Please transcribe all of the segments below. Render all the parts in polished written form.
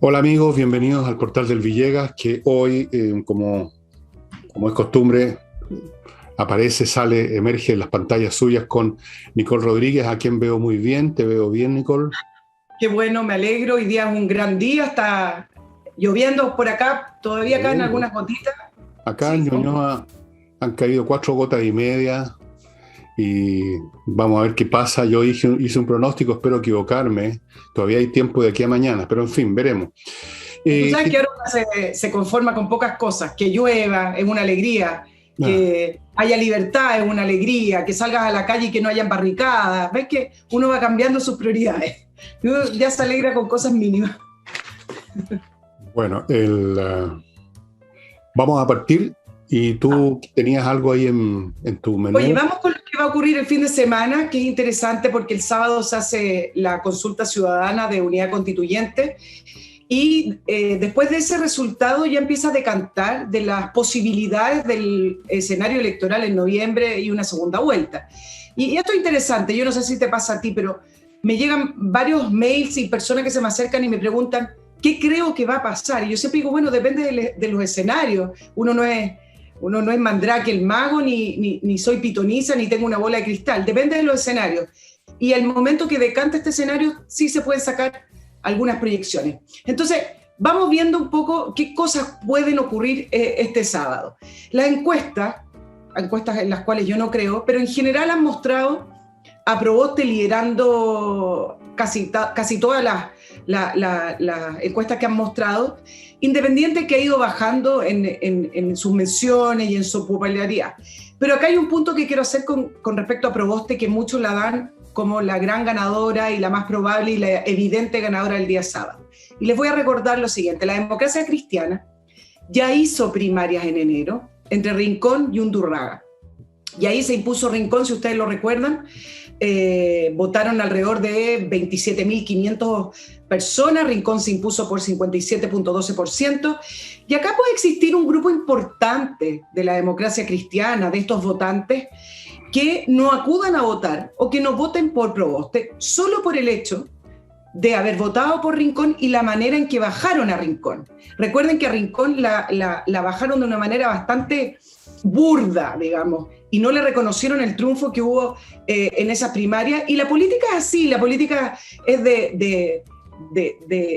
Hola amigos, bienvenidos al Portal del Villegas, que hoy, como es costumbre, aparece, sale, emerge en las pantallas suyas con Nicole Rodríguez, a quien veo muy bien. ¿Te veo bien, Nicole? Qué bueno, me alegro. Hoy día es un gran día, está lloviendo por acá, todavía caen algunas gotitas. Acá en Sí, Ñuñoa han caído 4 gotas y media y vamos a ver qué pasa. Yo hice un pronóstico, espero equivocarme. Todavía hay tiempo de aquí a mañana, pero en fin, veremos. tú Eh, sabes que ¿qué- ahora se conforma con pocas cosas, que llueva es una alegría, ah, que haya libertad es una alegría, que salgas a la calle y que no hayan barricadas. Ves que uno va cambiando sus prioridades. Uno ya se alegra con cosas mínimas. bueno, vamos a partir y tú tenías algo ahí en tu Oye, menú. vamos con lo que va a ocurrir el fin de semana, que es interesante porque el sábado se hace la consulta ciudadana de unidad constituyente y después de ese resultado ya empieza a decantar de las posibilidades del escenario electoral en noviembre y una segunda vuelta. Y esto es interesante, yo no sé si te pasa a ti, pero me llegan varios mails y personas que se me acercan y me preguntan qué creo que va a pasar. Y yo siempre digo, bueno, depende de los escenarios. Uno no es Mandrake el mago, ni soy pitonisa, ni tengo una bola de cristal. Depende de los escenarios. Y al momento que decanta este escenario, sí se pueden sacar algunas proyecciones. Entonces, vamos viendo un poco qué cosas pueden ocurrir este sábado. Las encuestas en las cuales yo no creo, pero en general han mostrado a Proboste liderando casi todas las encuestas que han mostrado, independiente que ha ido bajando en sus menciones y en su popularidad. Pero acá hay un punto que quiero hacer con respecto a Proboste, que muchos la dan como la gran ganadora y la más probable y la evidente ganadora del día sábado. Y les voy a recordar lo siguiente: la Democracia Cristiana ya hizo primarias en enero entre Rincón y Undurraga. Y ahí se impuso Rincón, si ustedes lo recuerdan. Votaron alrededor de 27.500 personas, Rincón se impuso por 57.12%, y acá puede existir un grupo importante de la Democracia Cristiana, de estos votantes, que no acudan a votar o que no voten por Proboste solo por el hecho de haber votado por Rincón y la manera en que bajaron a Rincón. Recuerden que a Rincón la bajaron de una manera bastante burda, digamos, y no le reconocieron el triunfo que hubo en esa primaria. Y la política es así, la política es de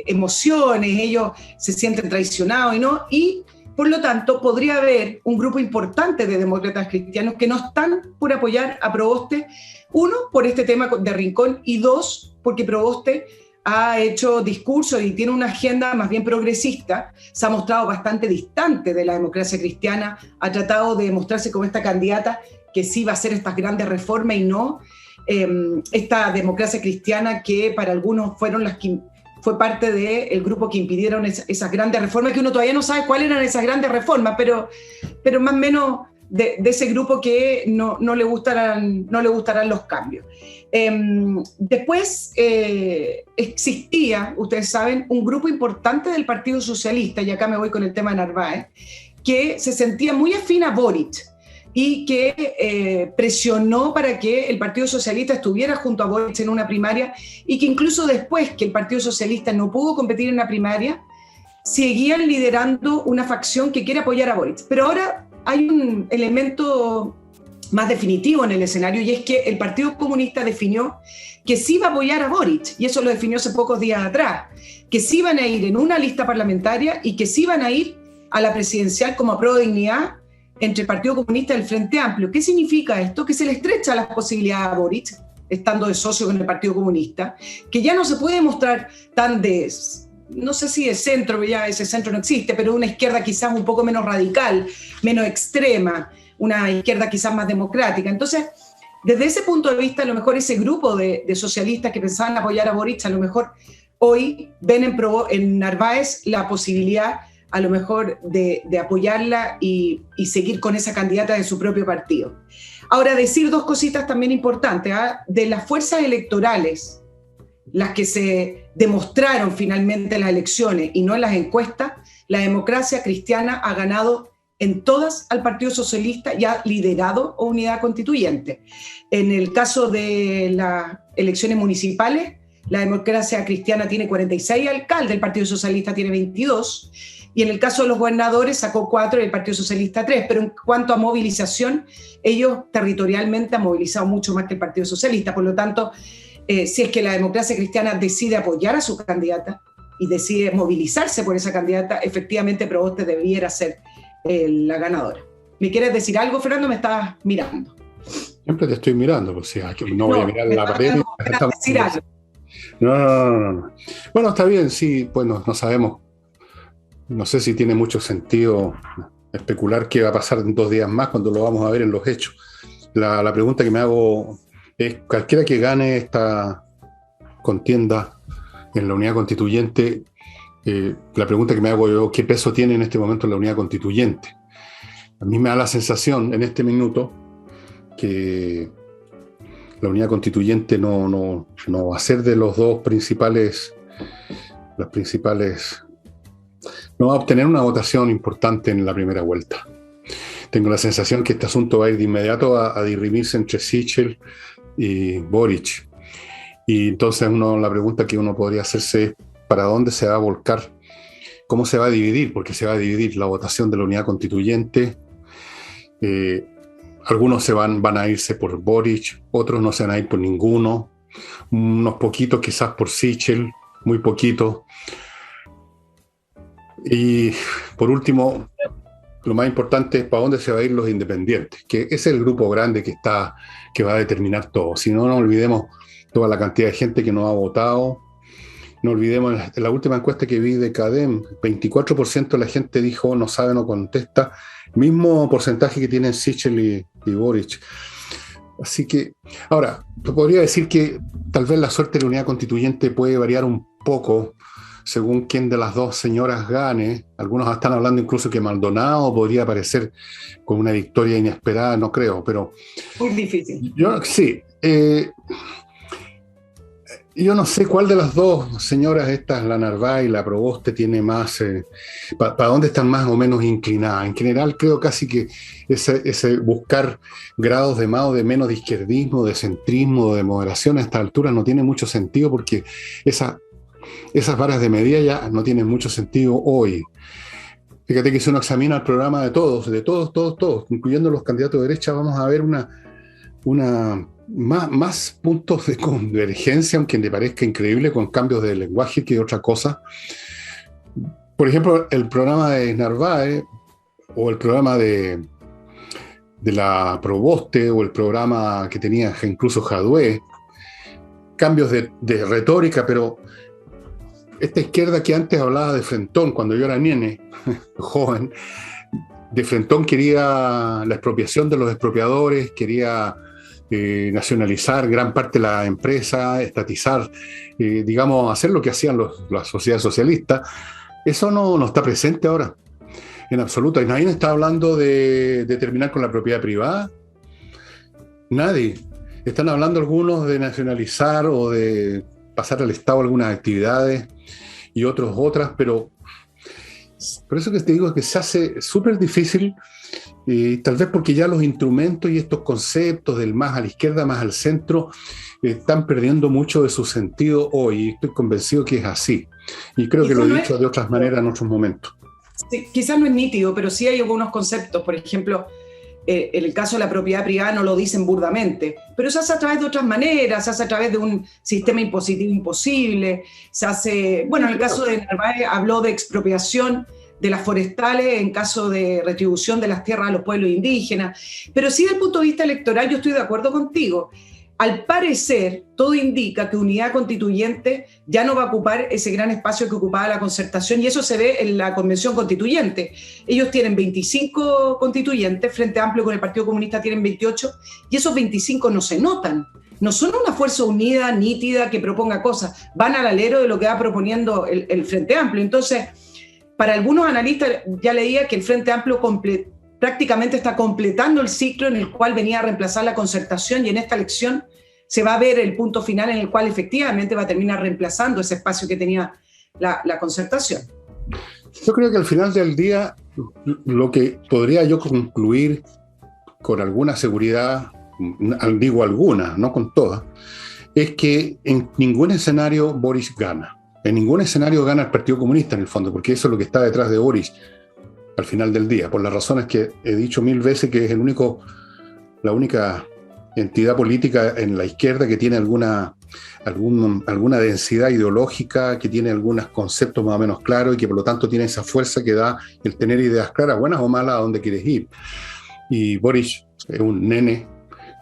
emociones, ellos se sienten traicionados y por lo tanto podría haber un grupo importante de demócratas cristianos que no están por apoyar a Proboste, uno, por este tema de Rincón, y dos, porque Proboste ha hecho discursos y tiene una agenda más bien progresista, se ha mostrado bastante distante de la democracia cristiana, ha tratado de mostrarse como esta candidata que sí va a hacer estas grandes reformas y no esta democracia cristiana que para algunos fue parte del grupo que impidieron esas grandes reformas, que uno todavía no sabe cuáles eran esas grandes reformas, pero más o menos de ese grupo que no le gustarán los cambios. Después existía, ustedes saben, un grupo importante del Partido Socialista, y acá me voy con el tema de Narváez, que se sentía muy afín a Boric y que presionó para que el Partido Socialista estuviera junto a Boric en una primaria, y que incluso después que el Partido Socialista no pudo competir en la primaria, seguían liderando una facción que quiere apoyar a Boric. Pero ahora hay un elemento más definitivo en el escenario, y es que el Partido Comunista definió que sí iba a apoyar a Boric, y eso lo definió hace pocos días atrás, que sí iban a ir en una lista parlamentaria y que sí iban a ir a la presidencial como apruebo de dignidad entre el Partido Comunista y el Frente Amplio. ¿Qué significa esto? Que se le estrecha las posibilidades a Boric, estando de socio con el Partido Comunista, que ya no se puede mostrar tan no sé si de centro, ya ese centro no existe, pero una izquierda quizás un poco menos radical, menos extrema, una izquierda quizás más democrática. Entonces, desde ese punto de vista, a lo mejor ese grupo de socialistas que pensaban apoyar a Boric, a lo mejor hoy ven en Narváez la posibilidad a lo mejor de apoyarla y seguir con esa candidata de su propio partido. Ahora, decir dos cositas también importantes, ¿eh? De las fuerzas electorales, las que se demostraron finalmente en las elecciones y no en las encuestas, la democracia cristiana ha ganado en todas al Partido Socialista y ha liderado Unidad Constituyente. En el caso de las elecciones municipales, la Democracia Cristiana tiene 46 alcaldes, el Partido Socialista tiene 22, y en el caso de los gobernadores sacó 4 y el Partido Socialista 3, pero en cuanto a movilización, ellos territorialmente han movilizado mucho más que el Partido Socialista. Por lo tanto, si es que la Democracia Cristiana decide apoyar a su candidata y decide movilizarse por esa candidata, efectivamente Proboste debiera ser la ganadora. ¿Me quieres decir algo, Fernando? Me estás mirando. Siempre te estoy mirando, pues, no voy a mirar la pared. No. Bueno, está bien, sí, pues no sabemos. No sé si tiene mucho sentido especular qué va a pasar en 2 días más cuando lo vamos a ver en los hechos. La pregunta que me hago es, cualquiera que gane esta contienda en la Unidad Constituyente, la pregunta que me hago yo, ¿qué peso tiene en este momento la Unidad Constituyente? A mí me da la sensación en este minuto que la Unidad Constituyente no va a ser de los dos principales, no va a obtener una votación importante en la primera vuelta. Tengo la sensación que este asunto va a ir de inmediato a dirimirse entre Sichel y Boric. Y entonces la pregunta que uno podría hacerse es ¿para dónde se va a volcar? ¿Cómo se va a dividir? Porque se va a dividir la votación de la Unidad Constituyente. Algunos van a irse por Boric, otros no se van a ir por ninguno, unos poquitos quizás por Sichel, muy poquitos. Y por último, lo más importante es para dónde se van a ir los independientes, que ese es el grupo grande que va a determinar todo. Si no, no olvidemos toda la cantidad de gente que no ha votado. No olvidemos la última encuesta que vi de CADEM, 24% de la gente dijo no sabe, no contesta, mismo porcentaje que tienen Sichel y Boric. Así que, ahora, podría decir que tal vez la suerte de la Unidad Constituyente puede variar un poco según quién de las dos señoras gane. Algunos están hablando incluso que Maldonado podría aparecer con una victoria inesperada, no creo, pero... Muy difícil. Yo no sé cuál de las dos señoras estas, la Narváez y la Proboste, tiene más, para dónde están más o menos inclinadas. En general creo casi que ese buscar grados de más o de menos de izquierdismo, de centrismo, de moderación a esta altura no tiene mucho sentido, porque esas varas de medida ya no tienen mucho sentido hoy. Fíjate que si uno examina el programa de todos, incluyendo los candidatos de derecha, vamos a ver más puntos de convergencia, aunque le parezca increíble, con cambios de lenguaje que otra cosa. Por ejemplo, el programa de Narváez o el programa de la Proboste o el programa que tenía incluso Jadwe, cambios de retórica, pero esta izquierda que antes hablaba de frentón, cuando yo era nene, joven, de frentón quería la expropiación de los expropiadores, quería nacionalizar gran parte de la empresa, estatizar, digamos, hacer lo que hacían las sociedades socialistas. Eso no está presente ahora, en absoluto. Y nadie está hablando de terminar con la propiedad privada. Nadie. Están hablando algunos de nacionalizar o de pasar al Estado algunas actividades y otros otras, pero por eso que te digo que se hace súper difícil. Tal vez porque ya los instrumentos y estos conceptos del más a la izquierda, más al centro, están perdiendo mucho de su sentido hoy. Estoy convencido que es así. Y creo que lo he dicho de otras maneras en otros momentos. Sí, quizás no es nítido, pero sí hay algunos conceptos. Por ejemplo, en el caso de la propiedad privada no lo dicen burdamente, pero se hace a través de otras maneras, se hace a través de un sistema impositivo imposible, se hace... Bueno, en el caso de Narváez habló de expropiación de las forestales en caso de retribución de las tierras a los pueblos indígenas. Pero sí, desde el punto de vista electoral, yo estoy de acuerdo contigo. Al parecer, todo indica que Unidad Constituyente ya no va a ocupar ese gran espacio que ocupaba la Concertación, y eso se ve en la Convención Constituyente. Ellos tienen 25 constituyentes, Frente Amplio con el Partido Comunista tienen 28, y esos 25 no se notan. No son una fuerza unida, nítida, que proponga cosas. Van al alero de lo que va proponiendo el Frente Amplio. Entonces, para algunos analistas, ya leía que el Frente Amplio prácticamente está completando el ciclo en el cual venía a reemplazar la Concertación, y en esta elección se va a ver el punto final en el cual efectivamente va a terminar reemplazando ese espacio que tenía la Concertación. Yo creo que al final del día lo que podría yo concluir con alguna seguridad, digo alguna, no con todas, es que en ningún escenario Boris gana. En ningún escenario gana el Partido Comunista, en el fondo, porque eso es lo que está detrás de Boris al final del día, por las razones que he dicho 1000 veces, que es la única entidad política en la izquierda que tiene alguna densidad ideológica, que tiene algunos conceptos más o menos claros y que por lo tanto tiene esa fuerza que da el tener ideas claras, buenas o malas, a dónde quieres ir. Y Boris es un nene,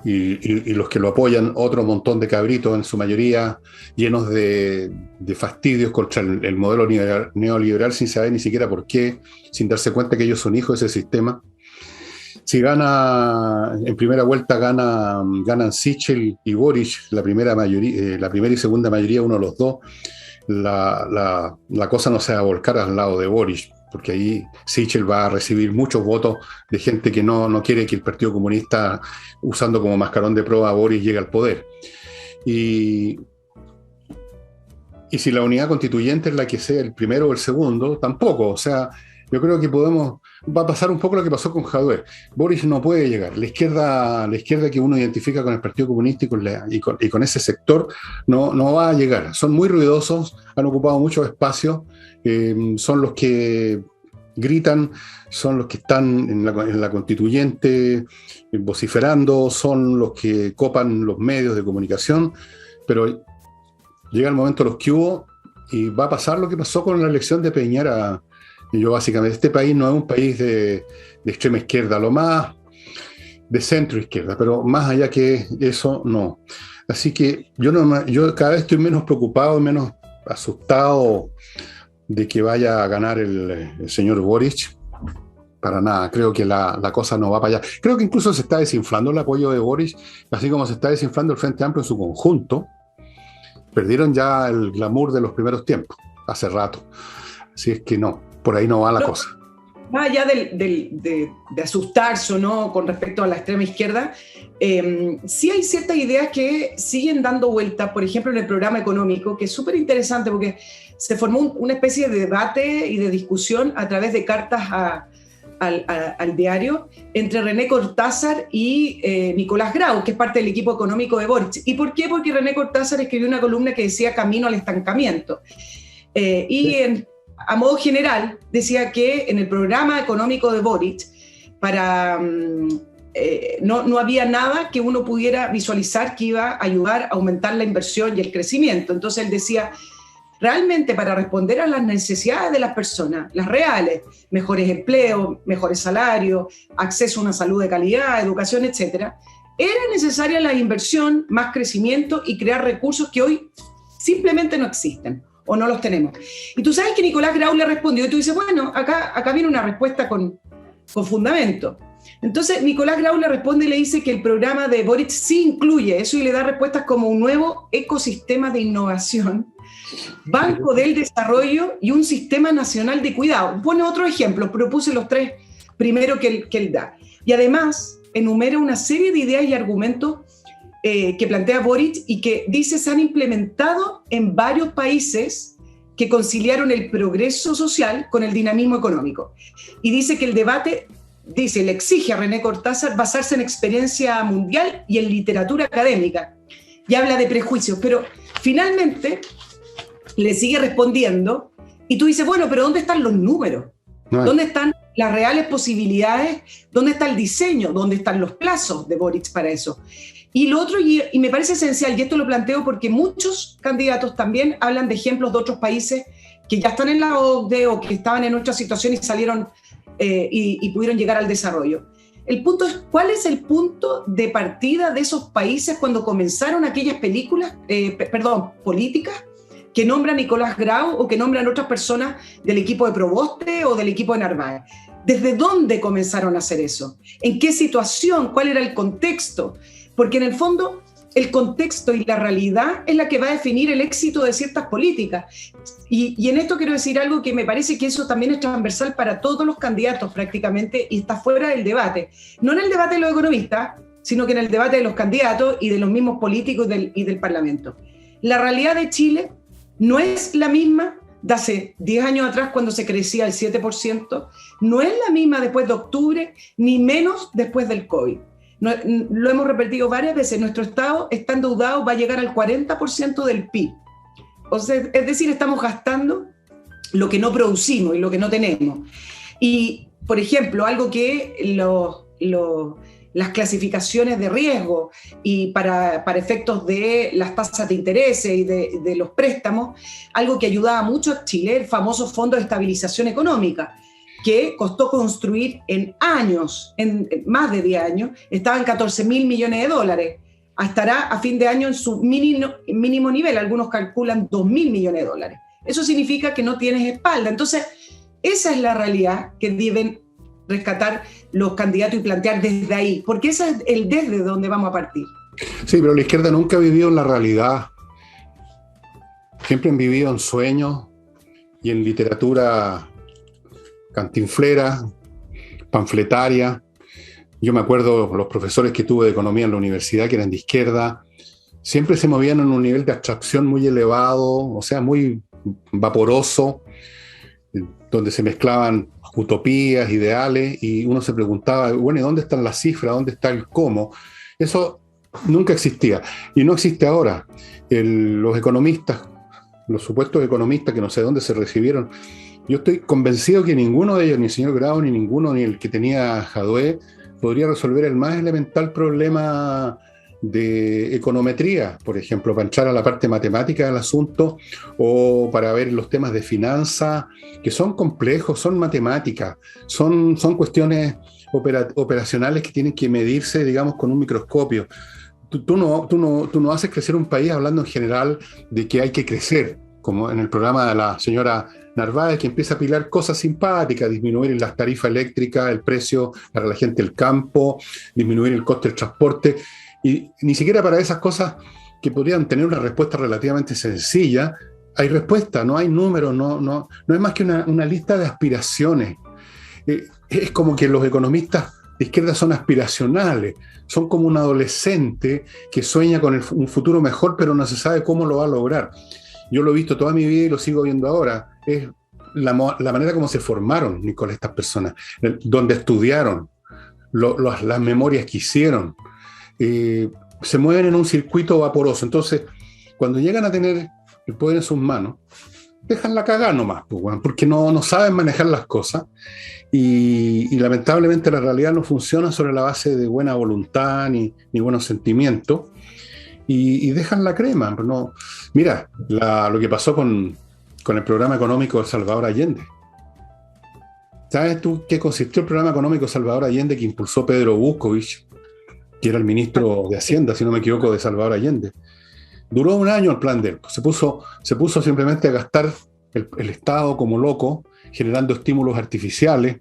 y los que lo apoyan, otro montón de cabritos, en su mayoría llenos de fastidios contra el modelo neoliberal, sin saber ni siquiera por qué, sin darse cuenta que ellos son hijos de ese sistema. Si gana, en primera vuelta ganan Sichel y Boric, la primera y segunda mayoría, uno de los dos, la cosa no se va a volcar al lado de Boric, porque ahí Sichel va a recibir muchos votos de gente que no quiere que el Partido Comunista, usando como mascarón de prueba a Boris, llegue al poder. Y si la unidad constituyente es la que sea el primero o el segundo, tampoco. O sea, yo creo que va a pasar un poco lo que pasó con Jadwe. Boris no puede llegar. La izquierda que uno identifica con el Partido Comunista y con ese sector no va a llegar. Son muy ruidosos, han ocupado mucho espacio, son los que gritan, son los que están en la constituyente vociferando, son los que copan los medios de comunicación, pero llega el momento de los que hubo y va a pasar lo que pasó con la elección de Piñera. Y yo básicamente, este país no es un país de extrema izquierda, lo más de centro izquierda, pero más allá que eso, no. Así que yo cada vez estoy menos preocupado, menos asustado de que vaya a ganar el señor Boric. Para nada, creo que la cosa no va para allá. Creo que incluso se está desinflando el apoyo de Boric, así como se está desinflando el Frente Amplio en su conjunto. Perdieron ya el glamour de los primeros tiempos, hace rato. Así es que no, por ahí no va la cosa. Más allá de asustarse o no con respecto a la extrema izquierda, sí hay ciertas ideas que siguen dando vuelta, por ejemplo en el programa económico, que es súper interesante porque se formó una especie de debate y de discusión a través de cartas al diario entre René Cortázar y Nicolás Grau, que es parte del equipo económico de Boric. ¿Y por qué? Porque René Cortázar escribió una columna que decía Camino al estancamiento. A modo general, decía que en el programa económico de Boric no había nada que uno pudiera visualizar que iba a ayudar a aumentar la inversión y el crecimiento. Entonces él decía, realmente para responder a las necesidades de las personas, las reales, mejores empleos, mejores salarios, acceso a una salud de calidad, educación, etcétera, era necesaria la inversión, más crecimiento y crear recursos que hoy simplemente no existen o no los tenemos. Y tú sabes que Nicolás Grau le respondió y tú dices, bueno, acá viene una respuesta con fundamento. Entonces Nicolás Grau le responde y le dice que el programa de Boric sí incluye eso y le da respuestas como un nuevo ecosistema de innovación, Banco del Desarrollo y un sistema nacional de cuidado. Pone otro ejemplo, propuse los tres primero que él da. Y además enumera una serie de ideas y argumentos que plantea Boric y que dice se han implementado en varios países que conciliaron el progreso social con el dinamismo económico. Y dice que el debate, le exige a René Cortázar basarse en experiencia mundial y en literatura académica. Y habla de prejuicios, pero finalmente le sigue respondiendo y tú dices, bueno, pero ¿dónde están los números? No. ¿Dónde están las reales posibilidades? ¿Dónde está el diseño? ¿Dónde están los plazos de Boric para eso? Y lo otro, y me parece esencial, y esto lo planteo porque muchos candidatos también hablan de ejemplos de otros países que ya están en la OCDE o que estaban en otra situación y salieron y pudieron llegar al desarrollo. El punto es, ¿cuál es el punto de partida de esos países cuando comenzaron aquellas políticas que nombra Nicolás Grau o que nombran otras personas del equipo de Proboste o del equipo de Narváez? ¿Desde dónde comenzaron a hacer eso? ¿En qué situación? ¿Cuál era el contexto? Porque en el fondo el contexto y la realidad es la que va a definir el éxito de ciertas políticas. Y en esto quiero decir algo que me parece que eso también es transversal para todos los candidatos prácticamente y está fuera del debate. No en el debate de los economistas, sino que en el debate de los candidatos y de los mismos políticos y del Parlamento. La realidad de Chile no es la misma de hace 10 años atrás cuando se crecía el 7%, no es la misma después de octubre, ni menos después del COVID. Lo hemos repetido varias veces, nuestro Estado está endeudado, va a llegar al 40% del PIB. O sea, es decir, estamos gastando lo que no producimos y lo que no tenemos. Y, por ejemplo, algo que las clasificaciones de riesgo y para efectos de las tasas de interés y de los préstamos, algo que ayudaba mucho a Chile, el famoso Fondo de Estabilización Económica, que costó construir en años, en más de 10 años, estaba en 14.000 millones de dólares. Estará a fin de año en su mínimo nivel, algunos calculan 2.000 millones de dólares. Eso significa que no tienes espalda. Entonces, esa es la realidad que deben rescatar los candidatos y plantear desde ahí, porque ese es el desde donde vamos a partir. Sí, pero la izquierda nunca ha vivido en la realidad. Siempre han vivido en sueños y en literatura cantinflera, panfletaria. Yo me acuerdo los profesores que tuve de economía en la universidad, que eran de izquierda, siempre se movían en un nivel de abstracción muy elevado, o sea, muy vaporoso, donde se mezclaban utopías, ideales, y uno se preguntaba, bueno, ¿y dónde están las cifras? ¿Dónde está el cómo? Eso nunca existía, y no existe ahora. Los economistas, los supuestos economistas, que no sé de dónde se recibieron, yo estoy convencido que ninguno de ellos, ni el señor Grau, ni ninguno, ni el que tenía Jadwe, podría resolver el más elemental problema de econometría, por ejemplo, para entrar a la parte matemática del asunto, o para ver los temas de finanzas, que son complejos, son matemáticas, son cuestiones operacionales que tienen que medirse, digamos, con un microscopio. Tú no haces crecer un país hablando en general de que hay que crecer, como en el programa de la señora Narváez, que empieza a pilar cosas simpáticas, disminuir las tarifas eléctricas, el precio para la gente del campo, disminuir el coste del transporte, y ni siquiera para esas cosas que podrían tener una respuesta relativamente sencilla, hay respuesta, no hay números, no es más que una lista de aspiraciones. Es como que los economistas de izquierda son aspiracionales, son como un adolescente que sueña con un futuro mejor, pero no se sabe cómo lo va a lograr. Yo lo he visto toda mi vida y lo sigo viendo ahora. Es la manera como se formaron, Nicole, estas personas, donde estudiaron, las memorias que hicieron. Se mueven en un circuito vaporoso. Entonces, cuando llegan a tener el poder en sus manos, dejan la cagada nomás, porque no saben manejar las cosas. Y lamentablemente la realidad no funciona sobre la base de buena voluntad ni buenos sentimientos. Y dejan la crema. No. Mira, lo que pasó con el programa económico de Salvador Allende. ¿Sabes tú qué consistió el programa económico de Salvador Allende que impulsó Pedro Buscovich, que era el ministro de Hacienda, si no me equivoco, de Salvador Allende? Duró un año el plan de él. Se puso simplemente a gastar el Estado como loco, generando estímulos artificiales.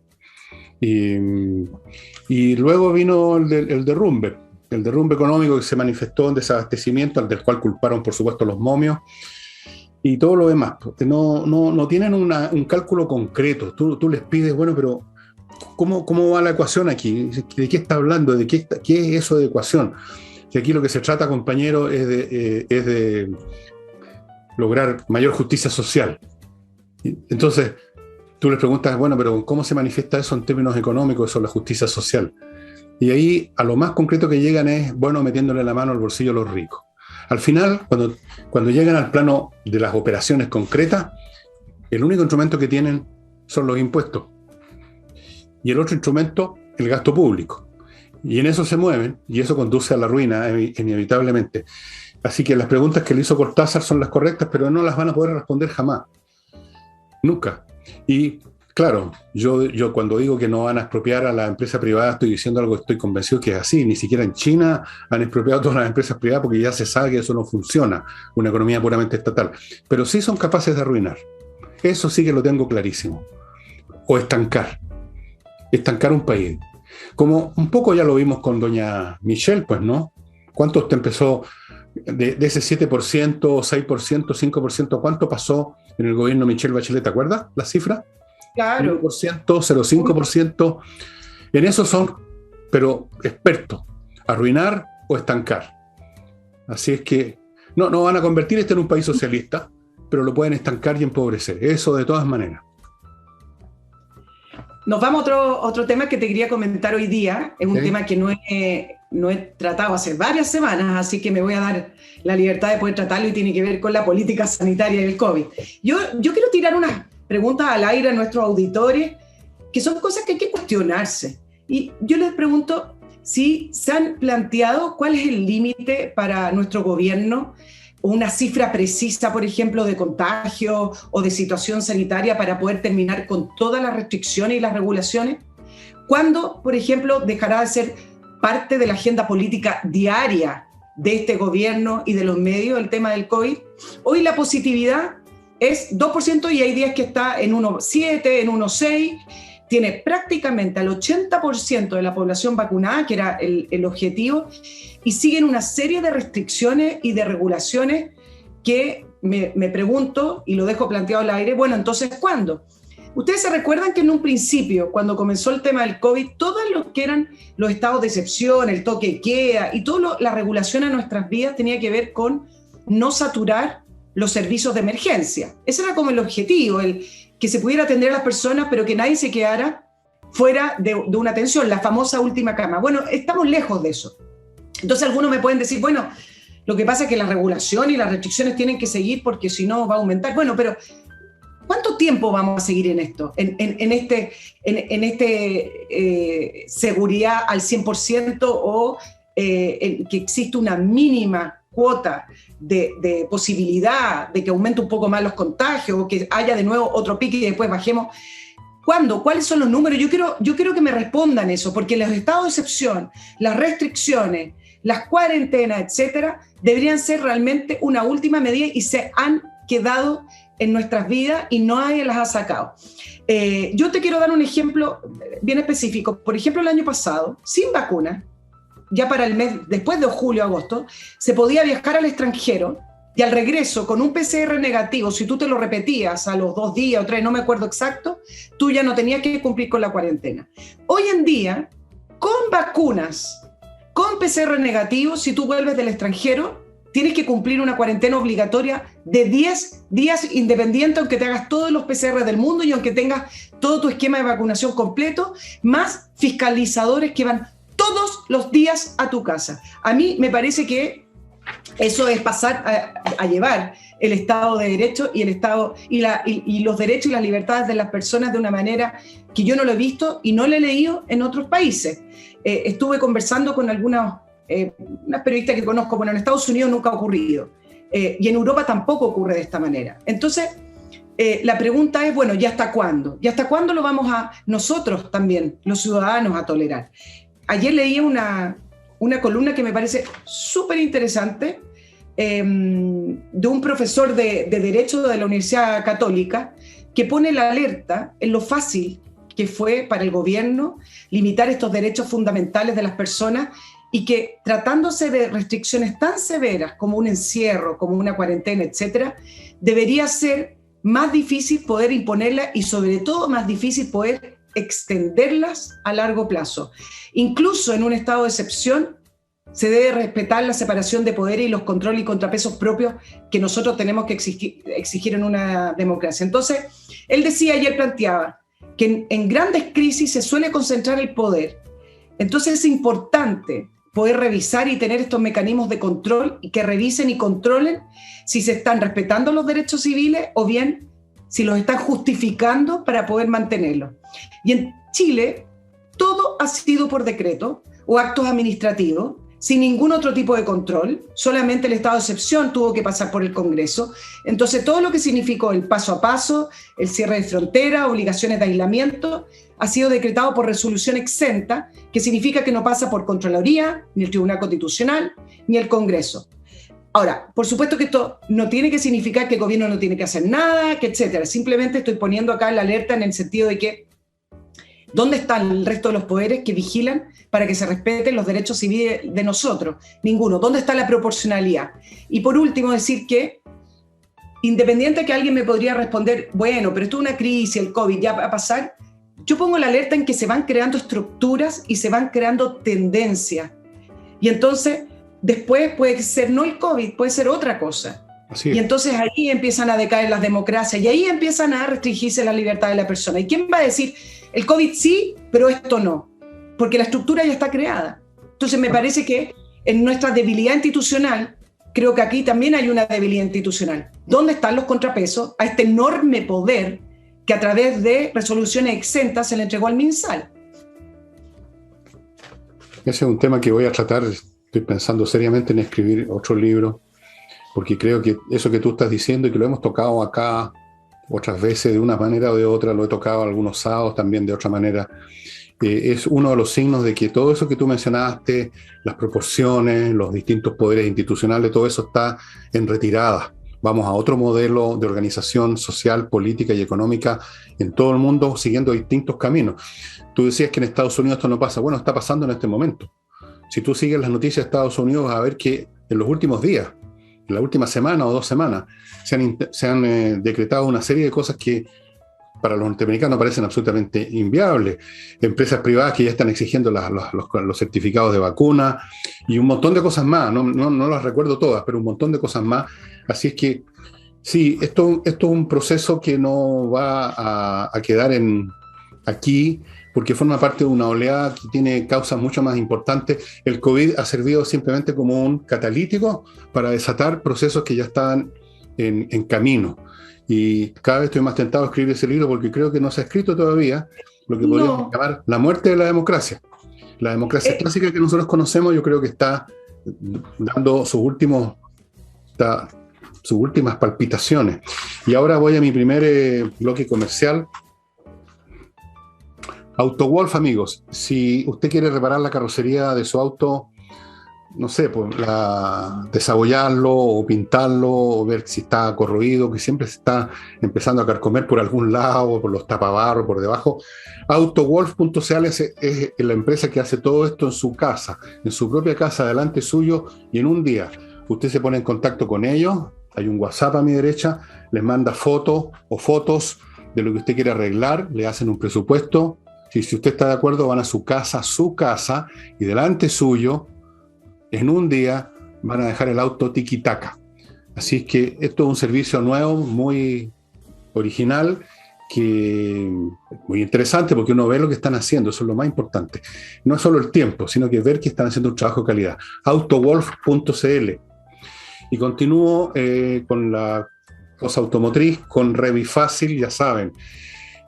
Y luego vino el derrumbe. El derrumbe económico que se manifestó en desabastecimiento, del cual culparon, por supuesto, los momios, y todo lo demás. No tienen un cálculo concreto. Tú les pides, bueno, pero ¿cómo va la ecuación aquí? ¿De qué está hablando? ¿Qué es eso de ecuación? Si aquí lo que se trata, compañero, es de lograr mayor justicia social. Entonces, tú les preguntas, bueno, pero ¿cómo se manifiesta eso en términos económicos, eso, la justicia social? Y ahí a lo más concreto que llegan es, bueno, metiéndole la mano al bolsillo a los ricos. Al final, cuando llegan al plano de las operaciones concretas, el único instrumento que tienen son los impuestos. Y el otro instrumento, el gasto público. Y en eso se mueven, y eso conduce a la ruina, inevitablemente. Así que las preguntas que le hizo Cortázar son las correctas, pero no las van a poder responder jamás. Nunca. Y claro, yo cuando digo que no van a expropiar a la empresa privada, estoy diciendo algo que estoy convencido que es así. Ni siquiera en China han expropiado todas las empresas privadas porque ya se sabe que eso no funciona, una economía puramente estatal. Pero sí son capaces de arruinar. Eso sí que lo tengo clarísimo. O estancar un país. Como un poco ya lo vimos con doña Michelle, pues, ¿no? ¿Cuánto te empezó de ese 7%, 6%, 5%? ¿Cuánto pasó en el gobierno Michelle Bachelet? ¿Te acuerdas la cifra? Claro. 1%, 0,5%. En eso son, pero expertos, arruinar o estancar. Así es que no van a convertir esto en un país socialista, pero lo pueden estancar y empobrecer. Eso de todas maneras. Nos vamos a otro tema que te quería comentar hoy día. Es un tema que no he tratado hace varias semanas, así que me voy a dar la libertad de poder tratarlo y tiene que ver con la política sanitaria del COVID. Yo quiero tirar unas preguntas al aire a nuestros auditores, que son cosas que hay que cuestionarse. Y yo les pregunto si se han planteado cuál es el límite para nuestro gobierno, una cifra precisa, por ejemplo, de contagio o de situación sanitaria para poder terminar con todas las restricciones y las regulaciones. ¿Cuándo, por ejemplo, dejará de ser parte de la agenda política diaria de este gobierno y de los medios el tema del COVID? Hoy la positividad es 2% y hay días que está en 1,7, en 1,6. Tiene prácticamente al 80% de la población vacunada, que era el objetivo, y siguen una serie de restricciones y de regulaciones que me pregunto, y lo dejo planteado al aire, bueno, entonces, ¿cuándo? Ustedes se recuerdan que en un principio, cuando comenzó el tema del COVID, todos lo que eran los estados de excepción, el toque de queda y toda la regulación a nuestras vidas tenía que ver con no saturar los servicios de emergencia. Ese era como el objetivo, que se pudiera atender a las personas, pero que nadie se quedara fuera de una atención, la famosa última cama. Bueno, estamos lejos de eso. Entonces algunos me pueden decir, bueno, lo que pasa es que la regulación y las restricciones tienen que seguir porque si no va a aumentar. Bueno, pero ¿cuánto tiempo vamos a seguir en esto? En seguridad al 100% o que existe una mínima cuota de posibilidad de que aumente un poco más los contagios o que haya de nuevo otro pique y después bajemos. ¿Cuándo? ¿Cuáles son los números? Yo quiero que me respondan eso, porque los estados de excepción, las restricciones, las cuarentenas, etcétera, deberían ser realmente una última medida y se han quedado en nuestras vidas y nadie las ha sacado. Yo te quiero dar un ejemplo bien específico. Por ejemplo, el año pasado, sin vacuna, ya para el mes, después de julio, agosto, se podía viajar al extranjero y al regreso con un PCR negativo, si tú te lo repetías a los 2 días o 3, no me acuerdo exacto, tú ya no tenías que cumplir con la cuarentena. Hoy en día, con vacunas, con PCR negativo, si tú vuelves del extranjero, tienes que cumplir una cuarentena obligatoria de 10 días independiente, aunque te hagas todos los PCR del mundo y aunque tengas todo tu esquema de vacunación completo, más fiscalizadores que van todos los días a tu casa. A mí me parece que eso es pasar a llevar el Estado de Derecho y el Estado y los derechos y las libertades de las personas de una manera que yo no lo he visto y no lo he leído en otros países. Estuve conversando con unas periodistas que conozco, bueno, en Estados Unidos nunca ha ocurrido y en Europa tampoco ocurre de esta manera. Entonces, la pregunta es, bueno, ¿y hasta cuándo? ¿Y hasta cuándo lo vamos a nosotros también, los ciudadanos, a tolerar? Ayer leí una columna que me parece súper interesante de un profesor de Derecho de la Universidad Católica que pone la alerta en lo fácil que fue para el gobierno limitar estos derechos fundamentales de las personas y que tratándose de restricciones tan severas como un encierro, como una cuarentena, etcétera, debería ser más difícil poder imponerlas y sobre todo más difícil poder extenderlas a largo plazo. Incluso en un estado de excepción se debe respetar la separación de poderes y los controles y contrapesos propios que nosotros tenemos que exigir en una democracia. Entonces, él decía y él planteaba que en grandes crisis se suele concentrar el poder. Entonces es importante poder revisar y tener estos mecanismos de control y que revisen y controlen si se están respetando los derechos civiles o bien si los están justificando para poder mantenerlos. Y en Chile todo ha sido por decreto o actos administrativos, sin ningún otro tipo de control, solamente el estado de excepción tuvo que pasar por el Congreso. Entonces todo lo que significó el paso a paso, el cierre de frontera, obligaciones de aislamiento, ha sido decretado por resolución exenta, que significa que no pasa por Contraloría, ni el Tribunal Constitucional, ni el Congreso. Ahora, por supuesto que esto no tiene que significar que el gobierno no tiene que hacer nada, que etcétera. Simplemente estoy poniendo acá la alerta en el sentido de que ¿dónde están el resto de los poderes que vigilan para que se respeten los derechos civiles de nosotros? Ninguno. ¿Dónde está la proporcionalidad? Y por último, decir que, independiente de que alguien me podría responder, bueno, pero esto es una crisis, el COVID ya va a pasar, yo pongo la alerta en que se van creando estructuras y se van creando tendencias. Y entonces, después puede ser no el COVID, puede ser otra cosa. Así Y es. entonces ahí empiezan a decaer las democracias y ahí empiezan a restringirse la libertad de la persona. ¿Y quién va a decir, el COVID sí, pero esto no? Porque la estructura ya está creada. Entonces me parece que en nuestra debilidad institucional, creo que aquí también hay una debilidad institucional. ¿Dónde están los contrapesos a este enorme poder que a través de resoluciones exentas se le entregó al MinSal? Ese es un tema que voy a tratar. Estoy pensando seriamente en escribir otro libro, porque creo que eso que tú estás diciendo y que lo hemos tocado acá otras veces de una manera o de otra, lo he tocado algunos sábados también de otra manera, es uno de los signos de que todo eso que tú mencionaste, las proporciones, los distintos poderes institucionales, todo eso está en retirada. Vamos a otro modelo de organización social, política y económica en todo el mundo, siguiendo distintos caminos. Tú decías que en Estados Unidos esto no pasa. Bueno, está pasando en este momento. Si tú sigues las noticias de Estados Unidos, vas a ver que en los últimos días, en la última semana o 2 semanas, se han decretado una serie de cosas que para los norteamericanos parecen absolutamente inviables. Empresas privadas que ya están exigiendo los certificados de vacuna y un montón de cosas más. No las recuerdo todas, pero un montón de cosas más. Así es que sí, esto es un proceso que no va a quedar aquí, porque forma parte de una oleada que tiene causas mucho más importantes. El COVID ha servido simplemente como un catalítico para desatar procesos que ya estaban en camino. Y cada vez estoy más tentado a escribir ese libro porque creo que no se ha escrito todavía lo que podríamos llamar la muerte de la democracia. La democracia clásica que nosotros conocemos, yo creo que está dando sus últimas palpitaciones. Y ahora voy a mi primer bloque comercial. AutoWolf, amigos, si usted quiere reparar la carrocería de su auto, no sé, pues desabollarlo o pintarlo o ver si está corroído, que siempre se está empezando a carcomer por algún lado, por los tapabarros, por debajo. AutoWolf.cl es la empresa que hace todo esto en su casa, en su propia casa, delante suyo, y en un día usted se pone en contacto con ellos, hay un WhatsApp a mi derecha, les manda fotos de lo que usted quiere arreglar, le hacen un presupuesto. Si usted está de acuerdo, van a su casa, y delante suyo, en un día, van a dejar el auto tiki-taka. Así es que esto es un servicio nuevo, muy original, muy interesante, porque uno ve lo que están haciendo, eso es lo más importante. No es solo el tiempo, sino que ver que están haciendo un trabajo de calidad. AutoWolf.cl. Y continúo con la cosa automotriz, con Revifácil, ya saben.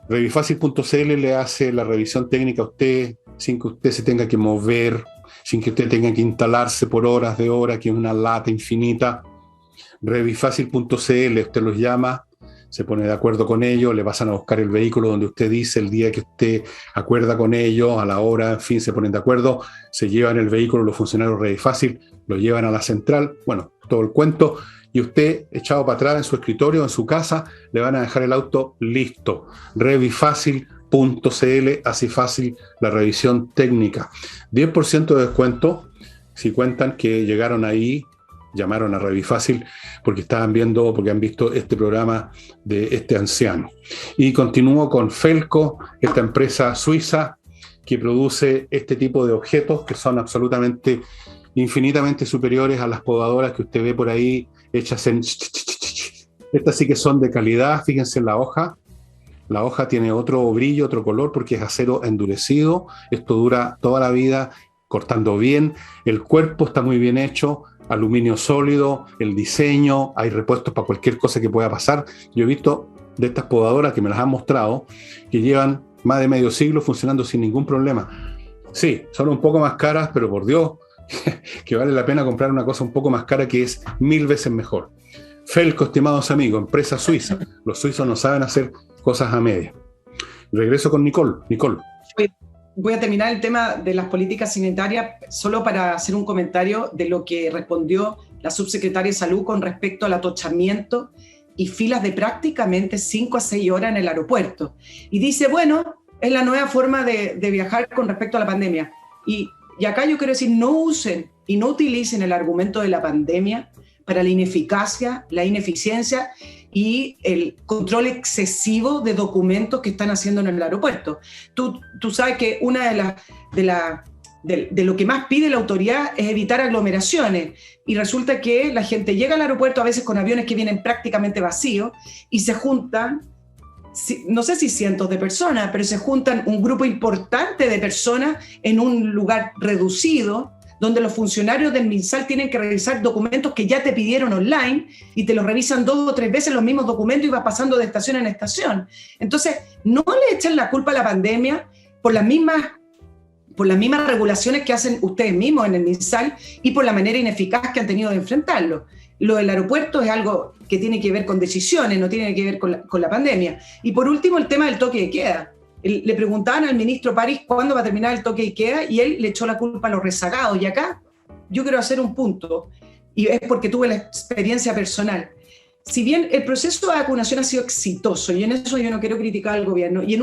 Revifácil.cl le hace la revisión técnica a usted sin que usted se tenga que mover, sin que usted tenga que instalarse por horas de hora, que es una lata infinita. Revifácil.cl, usted los llama, se pone de acuerdo con ellos, le pasan a buscar el vehículo donde usted dice, el día que usted acuerda con ellos, a la hora, en fin, se ponen de acuerdo, se llevan el vehículo, los funcionarios Revifácil, lo llevan a la central, bueno, todo el cuento, y usted, echado para atrás en su escritorio, en su casa, le van a dejar el auto listo. Revifácil.cl, así fácil la revisión técnica. 10% de descuento si cuentan que llegaron ahí, llamaron a Revifácil porque han visto este programa de este anciano. Y continúo con Felco, esta empresa suiza que produce este tipo de objetos que son absolutamente, infinitamente superiores a las podadoras que usted ve por ahí hechas en... Estas sí que son de calidad, fíjense en la hoja. La hoja tiene otro brillo, otro color, porque es acero endurecido. Esto dura toda la vida, cortando bien. El cuerpo está muy bien hecho, aluminio sólido, el diseño, hay repuestos para cualquier cosa que pueda pasar. Yo he visto de estas podadoras que me las han mostrado, que llevan más de medio siglo funcionando sin ningún problema. Sí, son un poco más caras, pero por Dios, que vale la pena comprar una cosa un poco más cara que es 1000 veces mejor. Felco, estimados amigos, empresa suiza. Los suizos no saben hacer cosas a media. Regreso con Nicole. Voy a terminar el tema de las políticas sanitarias solo para hacer un comentario de lo que respondió la subsecretaria de Salud con respecto al atochamiento y filas de prácticamente 5 a 6 horas en el aeropuerto. Y dice, bueno, es la nueva forma de viajar con respecto a la pandemia. Y acá yo quiero decir, no usen y no utilicen el argumento de la pandemia para la ineficacia, la ineficiencia y el control excesivo de documentos que están haciendo en el aeropuerto. Tú sabes que una de las de lo que más pide la autoridad es evitar aglomeraciones. Y resulta que la gente llega al aeropuerto a veces con aviones que vienen prácticamente vacíos y se juntan, no sé si cientos de personas, pero se juntan un grupo importante de personas en un lugar reducido, donde los funcionarios del MinSal tienen que revisar documentos que ya te pidieron online y te los revisan 2 o 3 veces los mismos documentos y vas pasando de estación en estación. Entonces, no le echen la culpa a la pandemia por las mismas regulaciones que hacen ustedes mismos en el MinSal y por la manera ineficaz que han tenido de enfrentarlo. Lo del aeropuerto es algo que tiene que ver con decisiones, no tiene que ver con la pandemia. Y por último, el tema del toque de queda. Le preguntaban al ministro París cuándo va a terminar el toque de queda y él le echó la culpa a los rezagados. Y acá yo quiero hacer un punto, y es porque tuve la experiencia personal. Si bien el proceso de vacunación ha sido exitoso, y en eso yo no quiero criticar al gobierno, y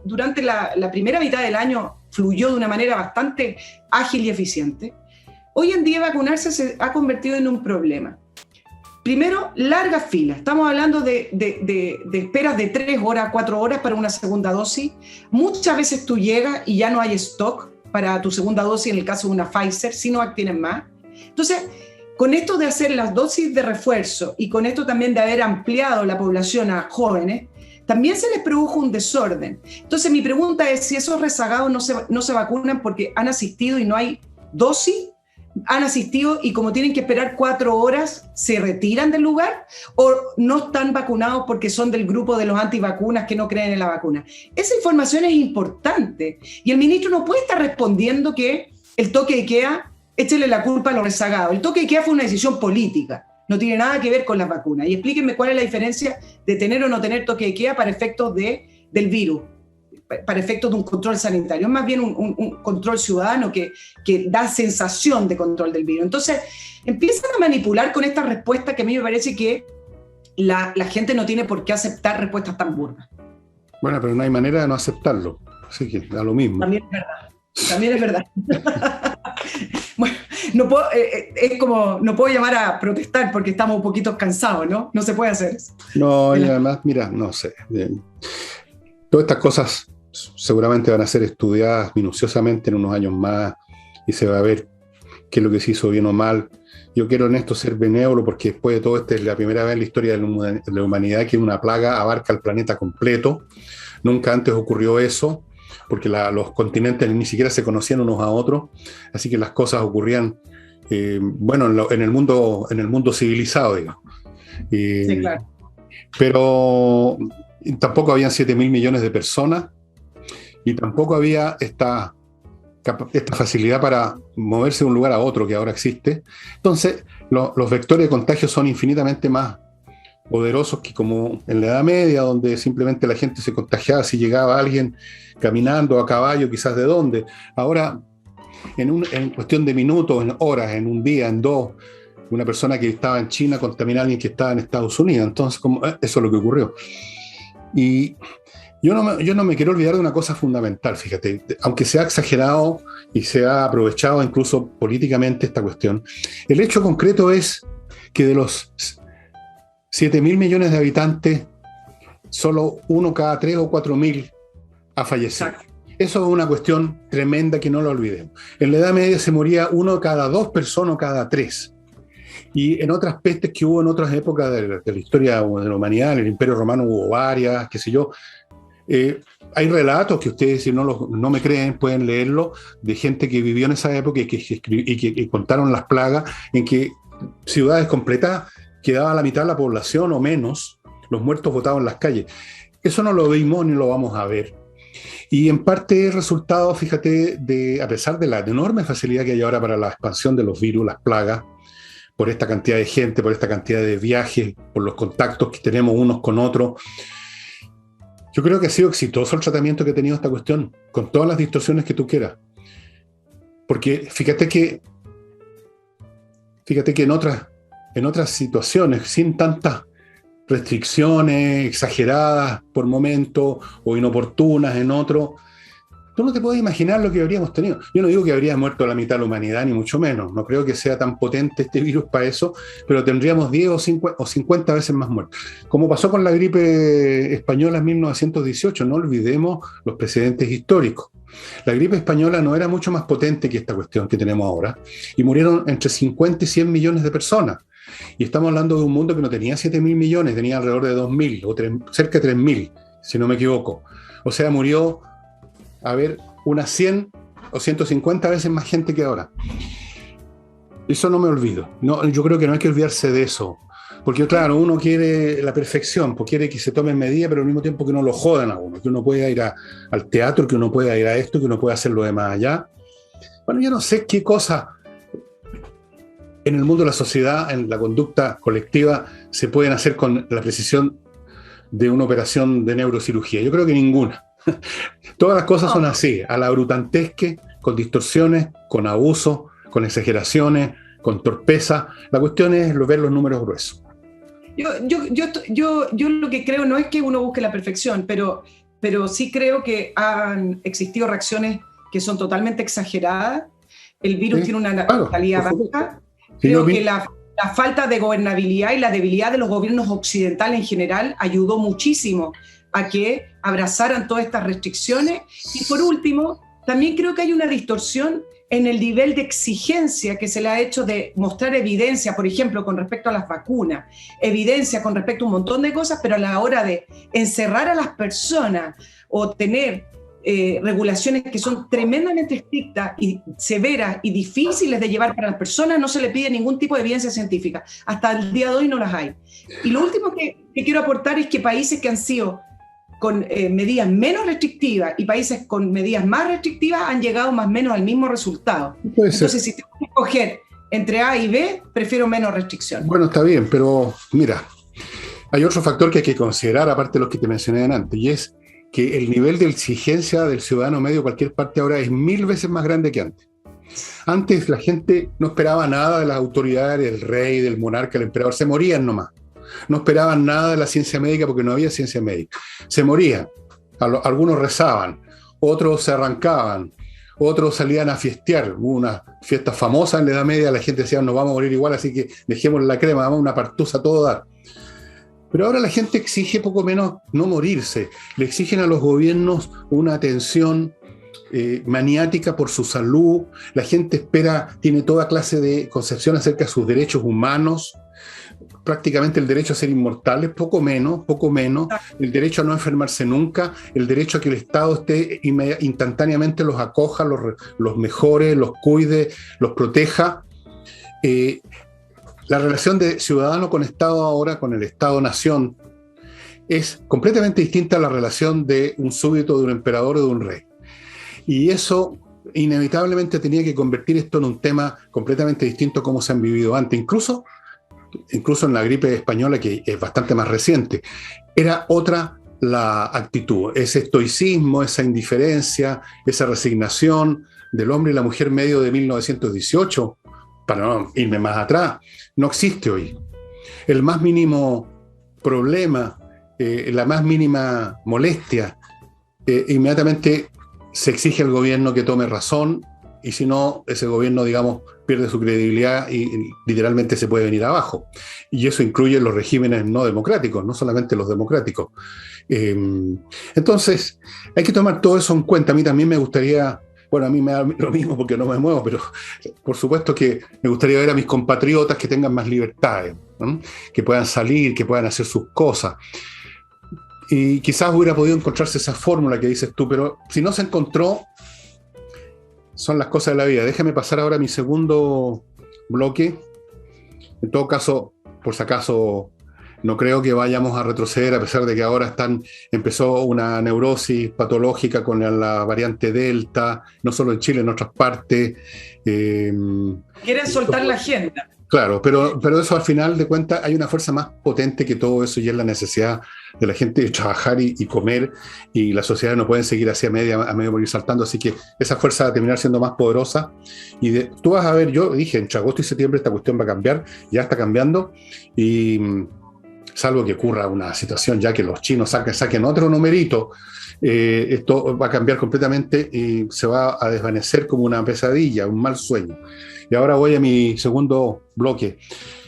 durante la primera mitad del año fluyó de una manera bastante ágil y eficiente, hoy en día vacunarse se ha convertido en un problema. Primero, largas filas. Estamos hablando de esperas de 3 horas, 4 horas para una segunda dosis. Muchas veces tú llegas y ya no hay stock para tu segunda dosis, en el caso de una Pfizer, Sinovac tienen más. Entonces, con esto de hacer las dosis de refuerzo y con esto también de haber ampliado la población a jóvenes, también se les produjo un desorden. Entonces, mi pregunta es si esos rezagados no se vacunan porque han asistido y no hay dosis, han asistido y como tienen que esperar 4 horas, ¿se retiran del lugar? ¿O no están vacunados porque son del grupo de los antivacunas que no creen en la vacuna? Esa información es importante. Y el ministro no puede estar respondiendo que el toque de queda, échele la culpa a los rezagados. El toque de queda fue una decisión política. No tiene nada que ver con las vacunas. Y explíquenme cuál es la diferencia de tener o no tener toque de queda para efectos del virus, para efectos de un control sanitario. Es más bien un control ciudadano que da sensación de control del virus. Entonces, empiezan a manipular con esta respuesta que a mí me parece que la gente no tiene por qué aceptar respuestas tan burdas. Bueno, pero no hay manera de no aceptarlo. Así que da lo mismo. También es verdad. También es verdad. Bueno, no puedo llamar a protestar porque estamos un poquito cansados, ¿no? No se puede hacer eso. No, y además, mira, no sé. Todas estas cosas seguramente van a ser estudiadas minuciosamente en unos años más y se va a ver qué es lo que se hizo bien o mal. Yo quiero en esto ser benévolo porque después de todo esta es la primera vez en la historia de la humanidad que una plaga abarca el planeta completo. Nunca antes ocurrió eso porque los continentes ni siquiera se conocían unos a otros, así que las cosas ocurrían en el mundo civilizado, digamos. Sí, claro. Pero tampoco habían 7.000 millones de personas y tampoco había esta facilidad para moverse de un lugar a otro que ahora existe. Entonces, los vectores de contagio son infinitamente más poderosos que como en la Edad Media, donde simplemente la gente se contagiaba si llegaba alguien caminando a caballo, quizás de dónde. Ahora, en cuestión de minutos, en horas, en un día, en 2, una persona que estaba en China contamina a alguien que estaba en Estados Unidos. Entonces, eso es lo que ocurrió. Y yo no me quiero olvidar de una cosa fundamental, fíjate, aunque se ha exagerado y se ha aprovechado incluso políticamente esta cuestión, el hecho concreto es que de los 7.000 millones de habitantes, solo 1 cada 3 o 4.000 ha fallecido. Exacto. Eso es una cuestión tremenda que no lo olvidemos. En la Edad Media se moría 1 cada 2 personas o cada 3. Y en otras pestes que hubo en otras épocas de la historia de la humanidad, en el Imperio Romano hubo varias, qué sé yo. Hay relatos que ustedes, si no me creen, pueden leerlo, de gente que vivió en esa época y que contaron las plagas en que ciudades completas quedaba la mitad de la población o menos, los muertos botados en las calles. Eso no lo vimos ni lo vamos a ver. Y en parte es resultado, fíjate, a pesar de la enorme facilidad que hay ahora para la expansión de los virus, las plagas, por esta cantidad de gente, por esta cantidad de viajes, por los contactos que tenemos unos con otros. Yo creo que ha sido exitoso el tratamiento que ha tenido esta cuestión, con todas las distorsiones que tú quieras. Porque fíjate que en otras situaciones, sin tantas restricciones exageradas por momentos o inoportunas en otro, tú no te puedes imaginar lo que habríamos tenido. Yo no digo que habría muerto la mitad de la humanidad, ni mucho menos. No creo que sea tan potente este virus para eso, pero tendríamos 10 o 50 veces más muertos. Como pasó con la gripe española en 1918, no olvidemos los precedentes históricos. La gripe española no era mucho más potente que esta cuestión que tenemos ahora, y murieron entre 50 y 100 millones de personas. Y estamos hablando de un mundo que no tenía 7.000 millones, tenía alrededor de 2.000 o cerca de 3.000, si no me equivoco. O sea, murió, unas 100 o 150 veces más gente que ahora. Eso no me olvido. No, yo creo que no hay que olvidarse de eso. Porque, claro, uno quiere la perfección, pues quiere que se tomen medidas, pero al mismo tiempo que no lo jodan a uno, que uno pueda ir al teatro, que uno pueda ir a esto, que uno pueda hacer lo demás allá. Bueno, yo no sé qué cosa en el mundo de la sociedad, en la conducta colectiva, se pueden hacer con la precisión de una operación de neurocirugía. Yo creo que ninguna. Todas las cosas son así, a la brutantesque, con distorsiones, con abuso, con exageraciones, con torpeza. La cuestión es ver los números gruesos. Yo lo que creo no es que uno busque la perfección, pero sí creo que han existido reacciones que son totalmente exageradas. El virus tiene una mortalidad baja. Creo que la falta de gobernabilidad y la debilidad de los gobiernos occidentales en general ayudó muchísimo a que abrazaran todas estas restricciones. Y por último, también creo que hay una distorsión en el nivel de exigencia que se le ha hecho de mostrar evidencia, por ejemplo, con respecto a las vacunas, evidencia con respecto a un montón de cosas, pero a la hora de encerrar a las personas o tener regulaciones que son tremendamente estrictas y severas y difíciles de llevar para las personas, no se le pide ningún tipo de evidencia científica. Hasta el día de hoy no las hay. Y lo último que quiero aportar es que países que han sido con medidas menos restrictivas y países con medidas más restrictivas han llegado más o menos al mismo resultado. Entonces, si tengo que escoger entre A y B, prefiero menos restricciones. Bueno, está bien, pero mira, hay otro factor que hay que considerar, aparte de los que te mencioné antes, y es que el nivel de exigencia del ciudadano medio de cualquier parte ahora es 1000 veces más grande que antes. Antes la gente no esperaba nada de las autoridades, del rey, del monarca, del emperador, se morían nomás. No esperaban nada de la ciencia médica porque no había ciencia médica. Se morían. Algunos rezaban, otros se arrancaban, otros salían a fiestear. Hubo una fiesta famosa en la Edad Media, la gente decía, nos vamos a morir igual, así que dejemos la crema, vamos a una partusa a todo dar. Pero ahora la gente exige poco menos no morirse. Le exigen a los gobiernos una atención maniática por su salud. La gente espera, tiene toda clase de concepción acerca de sus derechos humanos. Prácticamente el derecho a ser inmortales, poco menos, el derecho a no enfermarse nunca, el derecho a que el Estado esté instantáneamente los acoja, los mejore, los cuide, los proteja. La relación de ciudadano con Estado ahora, con el Estado-nación, es completamente distinta a la relación de un súbdito, de un emperador o de un rey. Y eso inevitablemente tenía que convertir esto en un tema completamente distinto a cómo se han vivido antes. Incluso en la gripe española, que es bastante más reciente, era otra la actitud, ese estoicismo, esa indiferencia, esa resignación del hombre y la mujer medio de 1918, para no irme más atrás, no existe hoy. El más mínimo problema, la más mínima molestia, inmediatamente se exige al gobierno que tome razón, y si no, ese gobierno, digamos, pierde su credibilidad y literalmente se puede venir abajo. Y eso incluye los regímenes no democráticos, no solamente los democráticos. Entonces, hay que tomar todo eso en cuenta. A mí también me gustaría, bueno, a mí me da lo mismo porque no me muevo, pero por supuesto que me gustaría ver a mis compatriotas que tengan más libertades, ¿no? Que puedan salir, que puedan hacer sus cosas. Y quizás hubiera podido encontrarse esa fórmula que dices tú, pero si no se encontró, son las cosas de la vida. Déjame pasar ahora a mi segundo bloque. En todo caso, por si acaso, no creo que vayamos a retroceder, a pesar de que ahora empezó una neurosis patológica con la variante Delta, no solo en Chile, en otras partes. Quieren soltar la agenda. Claro, pero eso al final de cuentas hay una fuerza más potente que todo eso, y es la necesidad de la gente de trabajar y comer, y las sociedades no pueden seguir así a medio morir saltando, así que esa fuerza va a terminar siendo más poderosa. Y tú vas a ver, yo dije, entre agosto y septiembre esta cuestión va a cambiar, ya está cambiando, y salvo que ocurra una situación ya que los chinos saquen otro numerito, esto va a cambiar completamente y se va a desvanecer como una pesadilla, un mal sueño. Y ahora voy a mi segundo bloque.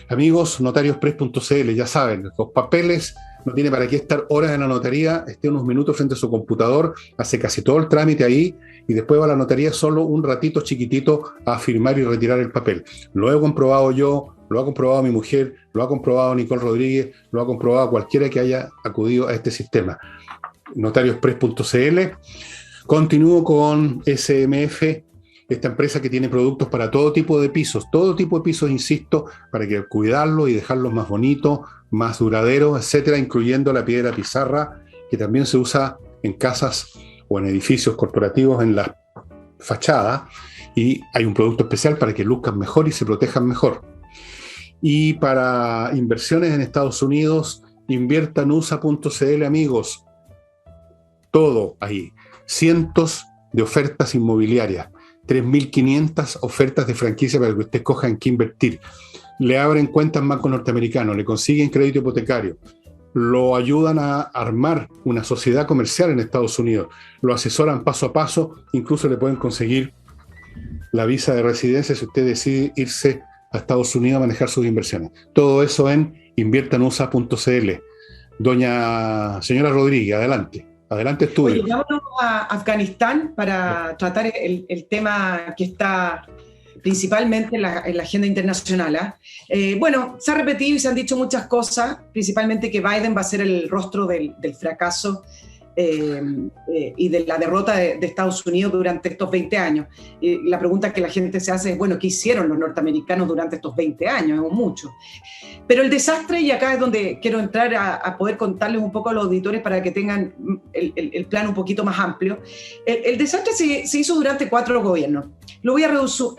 Amigos, notariospress.cl, ya saben, los papeles, no tiene para qué estar horas en la notaría, esté unos minutos frente a su computador, hace casi todo el trámite ahí y después va a la notaría solo un ratito chiquitito a firmar y retirar el papel. Lo he comprobado yo, lo ha comprobado mi mujer, lo ha comprobado Nicole Rodríguez, lo ha comprobado cualquiera que haya acudido a este sistema. Notariospress.cl. Continúo con SMF, esta empresa que tiene productos para todo tipo de pisos, insisto, para que cuidarlos y dejarlos más bonitos, más duraderos, etcétera, incluyendo la piedra pizarra, que también se usa en casas o en edificios corporativos en la fachada, y hay un producto especial para que luzcan mejor y se protejan mejor. Y para inversiones en Estados Unidos, inviertanusa.cl, amigos. Todo ahí. Cientos de ofertas inmobiliarias. 3.500 ofertas de franquicia para que usted escoja en qué invertir. Le abren cuentas en bancos norteamericanos, le consiguen crédito hipotecario, lo ayudan a armar una sociedad comercial en Estados Unidos, lo asesoran paso a paso, incluso le pueden conseguir la visa de residencia si usted decide irse a Estados Unidos a manejar sus inversiones. Todo eso en inviertanusa.cl. Señora Rodríguez, adelante. Adelante, estudio. Oye, vámonos a Afganistán para tratar el tema que está principalmente en la agenda internacional. Bueno, se ha repetido y se han dicho muchas cosas, principalmente que Biden va a ser el rostro del fracaso y de la derrota de Estados Unidos durante estos 20 años. Y la pregunta que la gente se hace es, bueno, ¿qué hicieron los norteamericanos durante estos 20 años? Es mucho. Pero el desastre, y acá es donde quiero entrar a poder contarles un poco a los auditores para que tengan el plan un poquito más amplio. El desastre se hizo durante 4 gobiernos. Lo voy a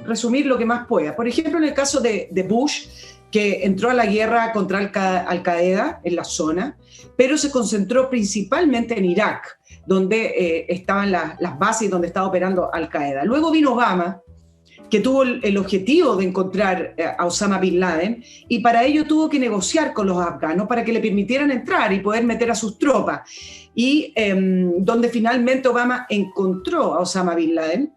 resumir lo que más pueda. Por ejemplo, en el caso de Bush, que entró a la guerra contra Al-Qaeda en la zona, pero se concentró principalmente en Irak, donde estaban las bases donde estaba operando Al-Qaeda. Luego vino Obama, que tuvo el objetivo de encontrar a Osama Bin Laden, y para ello tuvo que negociar con los afganos para que le permitieran entrar y poder meter a sus tropas. Y donde finalmente Obama encontró a Osama Bin Laden,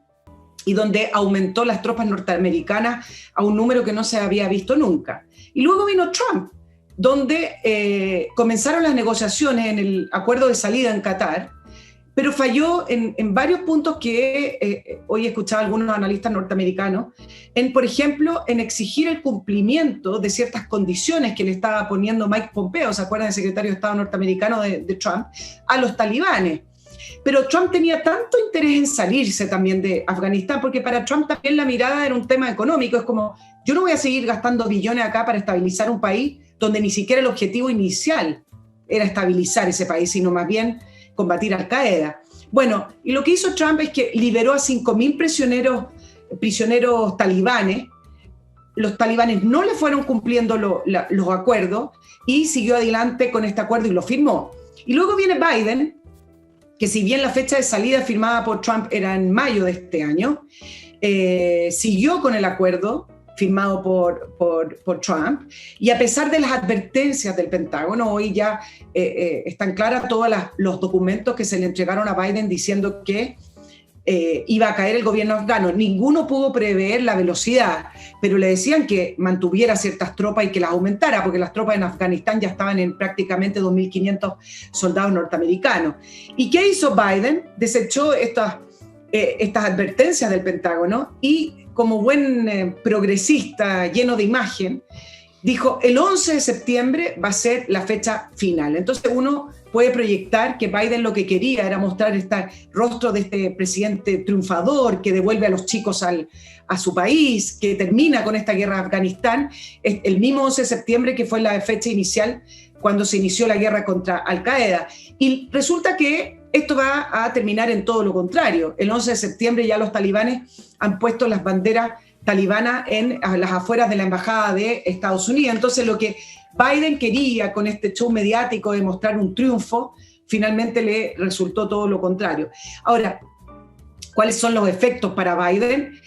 y donde aumentó las tropas norteamericanas a un número que no se había visto nunca. Y luego vino Trump, donde comenzaron las negociaciones en el acuerdo de salida en Qatar, pero falló en varios puntos que hoy he escuchado a algunos analistas norteamericanos, por ejemplo, en exigir el cumplimiento de ciertas condiciones que le estaba poniendo Mike Pompeo, ¿se acuerdan del secretario de Estado norteamericano de Trump?, a los talibanes. Pero Trump tenía tanto interés en salirse también de Afganistán, porque para Trump también la mirada era un tema económico. Es como, yo no voy a seguir gastando billones acá para estabilizar un país donde ni siquiera el objetivo inicial era estabilizar ese país, sino más bien combatir a Al-Qaeda. Bueno, y lo que hizo Trump es que liberó a 5.000 prisioneros talibanes. Los talibanes no le fueron cumpliendo los acuerdos y siguió adelante con este acuerdo y lo firmó. Y luego viene Biden, que si bien la fecha de salida firmada por Trump era en mayo de este año, siguió con el acuerdo firmado por Trump, y a pesar de las advertencias del Pentágono, hoy ya están claras todos los documentos que se le entregaron a Biden diciendo que iba a caer el gobierno afgano. Ninguno pudo prever la velocidad, pero le decían que mantuviera ciertas tropas y que las aumentara, porque las tropas en Afganistán ya estaban en prácticamente 2.500 soldados norteamericanos. ¿Y qué hizo Biden? Desechó estas advertencias del Pentágono y, como buen progresista lleno de imagen, dijo, el 11 de septiembre va a ser la fecha final. Entonces uno puede proyectar que Biden lo que quería era mostrar este rostro de este presidente triunfador que devuelve a los chicos a su país, que termina con esta guerra de Afganistán, el mismo 11 de septiembre que fue la fecha inicial cuando se inició la guerra contra Al-Qaeda. Y resulta que esto va a terminar en todo lo contrario. El 11 de septiembre ya los talibanes han puesto las banderas talibanas a las afueras de la embajada de Estados Unidos. Entonces lo que Biden quería con este show mediático de mostrar un triunfo, finalmente le resultó todo lo contrario. Ahora, ¿cuáles son los efectos para Biden?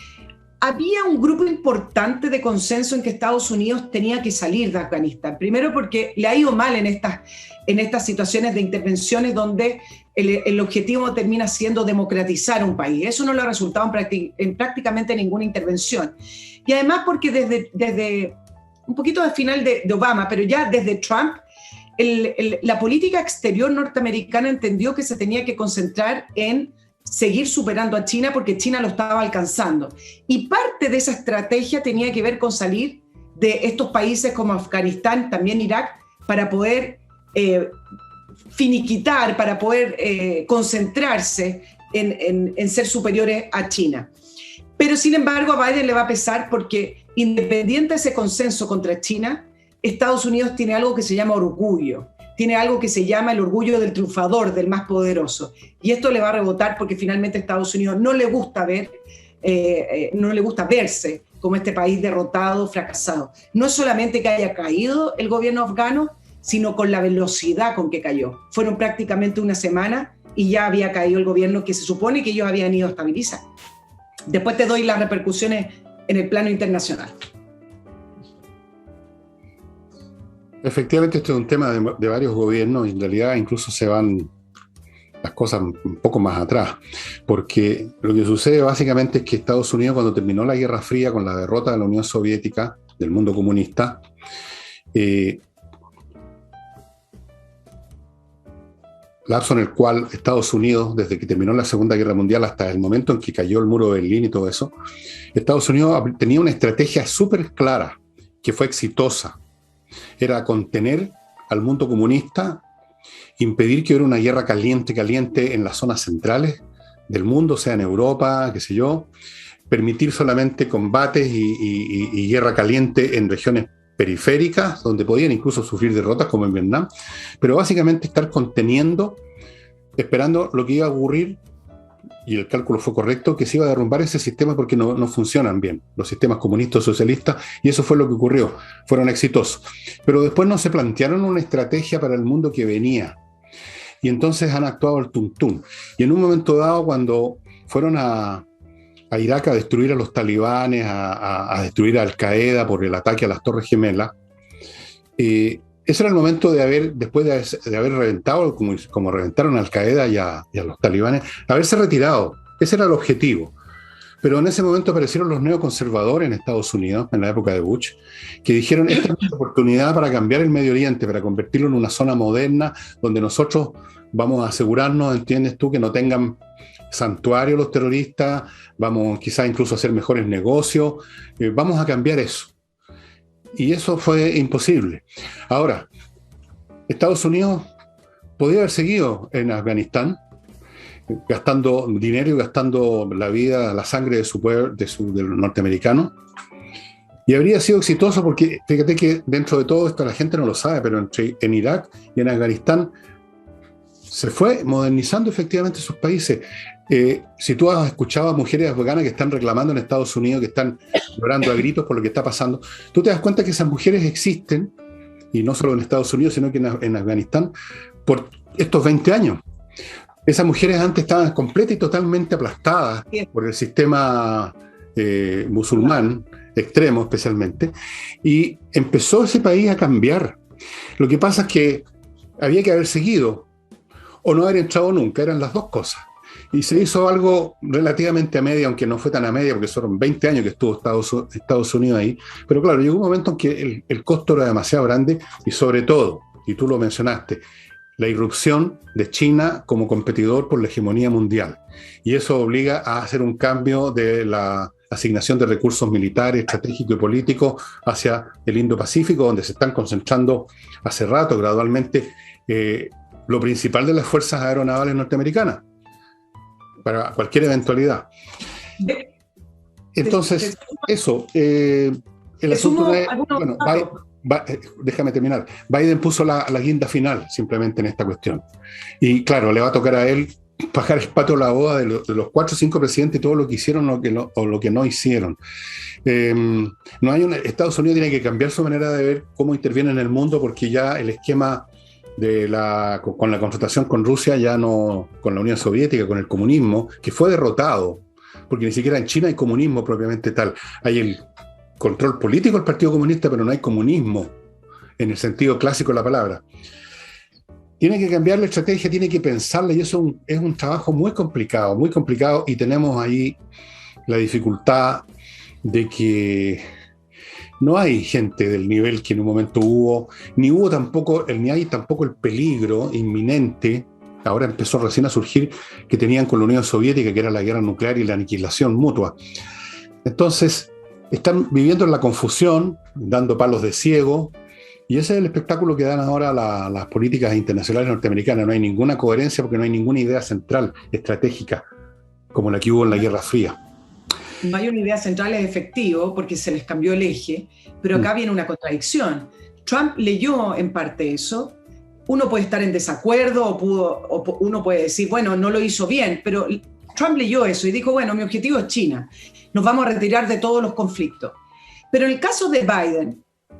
había un grupo importante de consenso en que Estados Unidos tenía que salir de Afganistán. Primero porque le ha ido mal en estas situaciones de intervenciones donde el objetivo termina siendo democratizar un país. Eso no le ha resultado en prácticamente ninguna intervención. Y además porque desde un poquito del final de Obama, pero ya desde Trump, la política exterior norteamericana entendió que se tenía que concentrar en seguir superando a China porque China lo estaba alcanzando. Y parte de esa estrategia tenía que ver con salir de estos países como Afganistán, también Irak, para poder finiquitar, para poder concentrarse en ser superiores a China. Pero sin embargo a Biden le va a pesar porque independiente de ese consenso contra China, Estados Unidos tiene algo que se llama orgullo. Tiene algo que se llama el orgullo del triunfador, del más poderoso. Y esto le va a rebotar porque finalmente a Estados Unidos no le gusta verse como este país derrotado, fracasado. No es solamente que haya caído el gobierno afgano, sino con la velocidad con que cayó. Fueron prácticamente una semana y ya había caído el gobierno que se supone que ellos habían ido a estabilizar. Después te doy las repercusiones en el plano internacional. Efectivamente, esto es un tema de varios gobiernos y en realidad incluso se van las cosas un poco más atrás, porque lo que sucede básicamente es que Estados Unidos, cuando terminó la Guerra Fría con la derrota de la Unión Soviética, del mundo comunista, lapso en el cual Estados Unidos, desde que terminó la Segunda Guerra Mundial hasta el momento en que cayó el muro de Berlín y todo eso, Estados Unidos tenía una estrategia súper clara, que fue exitosa. Era contener al mundo comunista, impedir que hubiera una guerra caliente en las zonas centrales del mundo, sea en Europa, qué sé yo, permitir solamente combates y guerra caliente en regiones periféricas, donde podían incluso sufrir derrotas como en Vietnam, pero básicamente estar conteniendo, esperando lo que iba a ocurrir, y el cálculo fue correcto, que se iba a derrumbar ese sistema porque no funcionan bien los sistemas comunistas o socialistas, y eso fue lo que ocurrió, fueron exitosos. Pero después no se plantearon una estrategia para el mundo que venía, y entonces han actuado al tuntún. Y en un momento dado, cuando fueron a Irak a destruir a los talibanes, a destruir a Al-Qaeda por el ataque a las Torres Gemelas, ese era el momento después de haber reventado, como reventaron a Al-Qaeda y a los talibanes, haberse retirado. Ese era el objetivo. Pero en ese momento aparecieron los neoconservadores en Estados Unidos, en la época de Bush, que dijeron, esta es una oportunidad para cambiar el Medio Oriente, para convertirlo en una zona moderna, donde nosotros vamos a asegurarnos, entiendes tú, que no tengan santuario los terroristas, vamos quizás incluso a hacer mejores negocios, vamos a cambiar eso. Y eso fue imposible. Ahora, Estados Unidos podía haber seguido en Afganistán, gastando dinero y gastando la vida, la sangre de su pueblo, de los norteamericanos, y habría sido exitoso porque, fíjate que dentro de todo esto la gente no lo sabe, pero en Irak y en Afganistán se fue modernizando efectivamente sus países. Si tú has escuchado a mujeres afganas que están reclamando en Estados Unidos, que están llorando a gritos por lo que está pasando, tú te das cuenta que esas mujeres existen, y no solo en Estados Unidos, sino que en Afganistán, por estos 20 años. Esas mujeres antes estaban completamente y totalmente aplastadas por el sistema musulmán, extremo especialmente, y empezó ese país a cambiar. Lo que pasa es que había que haber seguido, o no haber entrado nunca, eran las dos cosas. Y se hizo algo relativamente a media, aunque no fue tan a media, porque fueron 20 años que estuvo Estados Unidos ahí. Pero claro, llegó un momento en que el costo era demasiado grande y sobre todo, y tú lo mencionaste, la irrupción de China como competidor por la hegemonía mundial. Y eso obliga a hacer un cambio de la asignación de recursos militares, estratégicos y políticos hacia el Indo-Pacífico, donde se están concentrando hace rato, gradualmente, lo principal de las fuerzas aeronavales norteamericanas, para cualquier eventualidad. Entonces, eso, el asunto de... Bueno, déjame terminar. Biden puso la guinda final simplemente en esta cuestión. Y claro, le va a tocar a él pagar el pato a la boda de los 4 o 5 presidentes y todo lo que hicieron o lo que no hicieron. Estados Unidos tiene que cambiar su manera de ver cómo interviene en el mundo, porque ya el esquema con la confrontación con Rusia, ya no con la Unión Soviética, con el comunismo, que fue derrotado porque ni siquiera en China hay comunismo propiamente tal. Hay el control político del Partido Comunista, pero no hay comunismo en el sentido clásico de la palabra. Tiene que cambiar la estrategia, tiene que pensarla, y eso es un trabajo muy complicado, y tenemos ahí la dificultad de que no hay gente del nivel que en un momento hubo, ni hay tampoco el peligro inminente, ahora empezó recién a surgir, que tenían con la Unión Soviética, que era la guerra nuclear y la aniquilación mutua. Entonces, están viviendo en la confusión, dando palos de ciego, y ese es el espectáculo que dan ahora las políticas internacionales norteamericanas. No hay ninguna coherencia porque no hay ninguna idea central, estratégica, como la que hubo en la Guerra Fría. No hay una idea central, es efectivo, porque se les cambió el eje, pero acá viene una contradicción. Trump leyó en parte eso. Uno puede estar en desacuerdo o uno puede decir, bueno, no lo hizo bien, pero Trump leyó eso y dijo, bueno, mi objetivo es China. Nos vamos a retirar de todos los conflictos. Pero en el caso de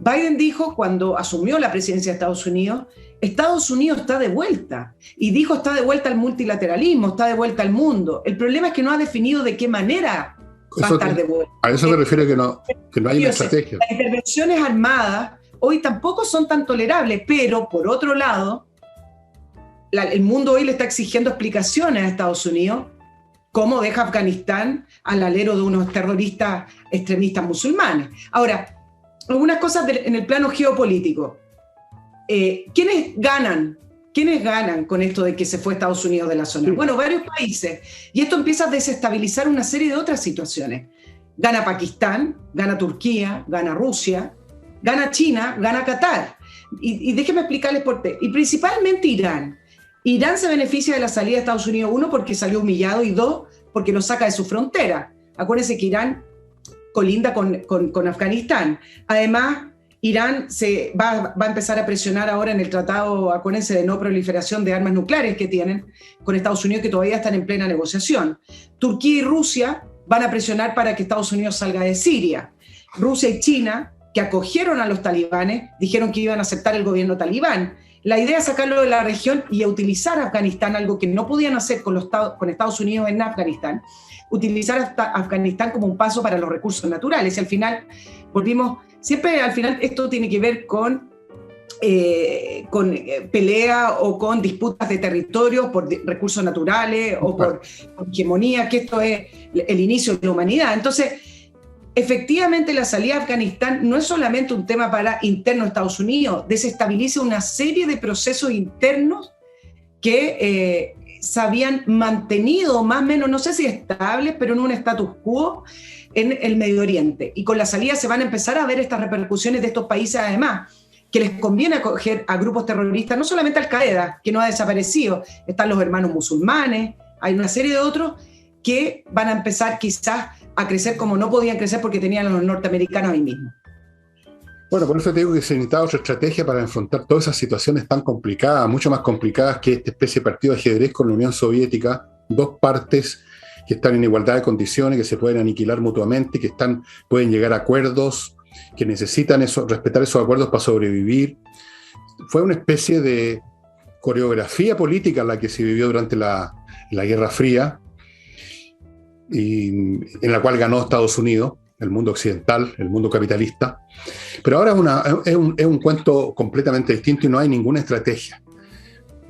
Biden dijo cuando asumió la presidencia de Estados Unidos está de vuelta. Y dijo, está de vuelta al multilateralismo, está de vuelta al mundo. El problema es que no ha definido de qué manera va a estar de vuelta. A eso me refiero que no hay una estrategia. Las intervenciones armadas hoy tampoco son tan tolerables, pero por otro lado, el mundo hoy le está exigiendo explicaciones a Estados Unidos cómo deja Afganistán al alero de unos terroristas extremistas musulmanes. Ahora, algunas cosas en el plano geopolítico. ¿Quiénes ganan con esto de que se fue Estados Unidos de la zona? Bueno, varios países. Y esto empieza a desestabilizar una serie de otras situaciones. Gana Pakistán, gana Turquía, gana Rusia, gana China, gana Qatar. Y déjenme explicarles por qué. Y principalmente Irán. Irán se beneficia de la salida de Estados Unidos, uno, porque salió humillado, y dos, porque lo saca de su frontera. Acuérdense que Irán colinda con Afganistán. Además, Irán va a empezar a presionar ahora en el tratado, acuérdense, de no proliferación de armas nucleares que tienen con Estados Unidos, que todavía están en plena negociación. Turquía y Rusia van a presionar para que Estados Unidos salga de Siria. Rusia y China, que acogieron a los talibanes, dijeron que iban a aceptar el gobierno talibán. La idea es sacarlo de la región y utilizar Afganistán, algo que no podían hacer con Estados Unidos en Afganistán, utilizar Afganistán como un paso para los recursos naturales. Y al final al final esto tiene que ver con pelea o con disputas de territorios por recursos naturales o por hegemonía, que esto es el inicio de la humanidad. Entonces, efectivamente, la salida de Afganistán no es solamente un tema interno de Estados Unidos, desestabiliza una serie de procesos internos que se habían mantenido más o menos, no sé si estables, pero en un status quo en el Medio Oriente. Y con la salida se van a empezar a ver estas repercusiones de estos países, además, que les conviene acoger a grupos terroristas, no solamente Al-Qaeda, que no ha desaparecido, están los hermanos musulmanes, hay una serie de otros que van a empezar quizás a crecer como no podían crecer porque tenían a los norteamericanos ahí mismo. Bueno, por eso te digo que se necesita otra estrategia para enfrentar todas esas situaciones tan complicadas, mucho más complicadas que esta especie de partido de ajedrez con la Unión Soviética, dos partes que están en igualdad de condiciones, que se pueden aniquilar mutuamente, que pueden llegar a acuerdos, que necesitan respetar esos acuerdos para sobrevivir. Fue una especie de coreografía política la que se vivió durante la Guerra Fría, y en la cual ganó Estados Unidos, el mundo occidental, el mundo capitalista. Pero ahora es un cuento completamente distinto y no hay ninguna estrategia.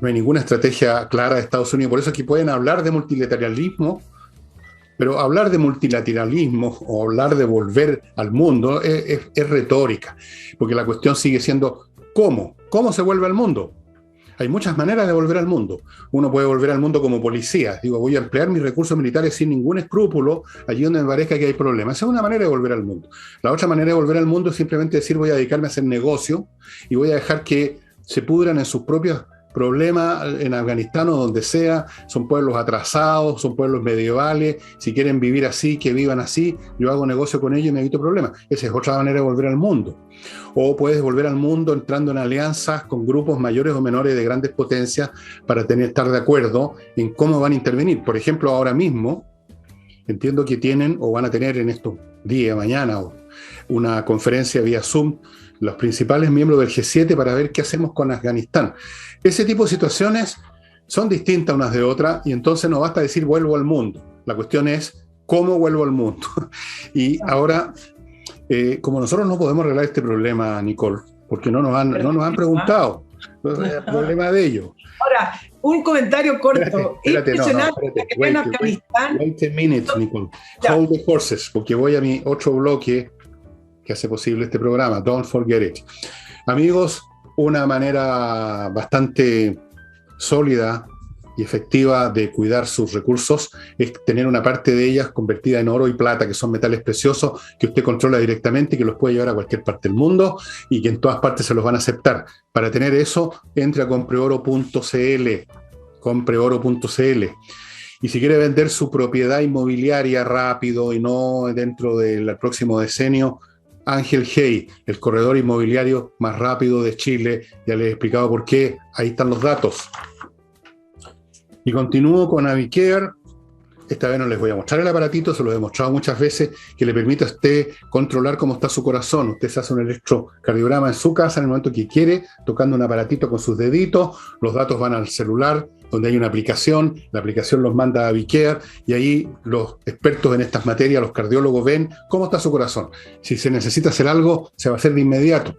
No hay ninguna estrategia clara de Estados Unidos. Por eso aquí pueden hablar de multilateralismo, pero hablar de multilateralismo o hablar de volver al mundo es retórica, porque la cuestión sigue siendo ¿cómo? ¿Cómo se vuelve al mundo? Hay muchas maneras de volver al mundo. Uno puede volver al mundo como policía. Digo, voy a emplear mis recursos militares sin ningún escrúpulo allí donde me parezca que hay problemas. Esa es una manera de volver al mundo. La otra manera de volver al mundo es simplemente decir, voy a dedicarme a hacer negocio y voy a dejar que se pudran en sus propios problemas en Afganistán o donde sea. Son pueblos atrasados, son pueblos medievales. Si quieren vivir así, que vivan así. Yo hago negocio con ellos y me evito problemas. Esa es otra manera de volver al mundo. O puedes volver al mundo entrando en alianzas con grupos mayores o menores de grandes potencias para estar de acuerdo en cómo van a intervenir. Por ejemplo, ahora mismo entiendo que tienen o van a tener en estos días, mañana, una conferencia vía Zoom los principales miembros del G7 para ver qué hacemos con Afganistán. Ese tipo de situaciones son distintas unas de otras y entonces no basta decir vuelvo al mundo. La cuestión es ¿Cómo vuelvo al mundo? Y ahora, como nosotros no podemos arreglar este problema, Nicole, porque no nos han preguntado, el problema de ellos. Ahora, un comentario corto. Espérate, wait a minute, Nicole. Hold the horses, porque voy a mi otro bloque que hace posible este programa. Don't forget it. Amigos, una manera bastante sólida y efectiva de cuidar sus recursos es tener una parte de ellas convertida en oro y plata, que son metales preciosos que usted controla directamente y que los puede llevar a cualquier parte del mundo y que en todas partes se los van a aceptar. Para tener eso, entre a compreoro.cl. Compreoro.cl. Y si quiere vender su propiedad inmobiliaria rápido y no dentro del próximo decenio, Ángel Hey, el corredor inmobiliario más rápido de Chile, ya les he explicado por qué, ahí están los datos. Y continúo con Avicare. Esta vez no les voy a mostrar el aparatito, se lo he mostrado muchas veces, que le permite a usted controlar cómo está su corazón. Usted se hace un electrocardiograma en su casa en el momento que quiere, tocando un aparatito con sus deditos, los datos van al celular, donde hay una aplicación, la aplicación los manda a Avicare, y ahí los expertos en estas materias, los cardiólogos, ven cómo está su corazón. Si se necesita hacer algo, se va a hacer de inmediato.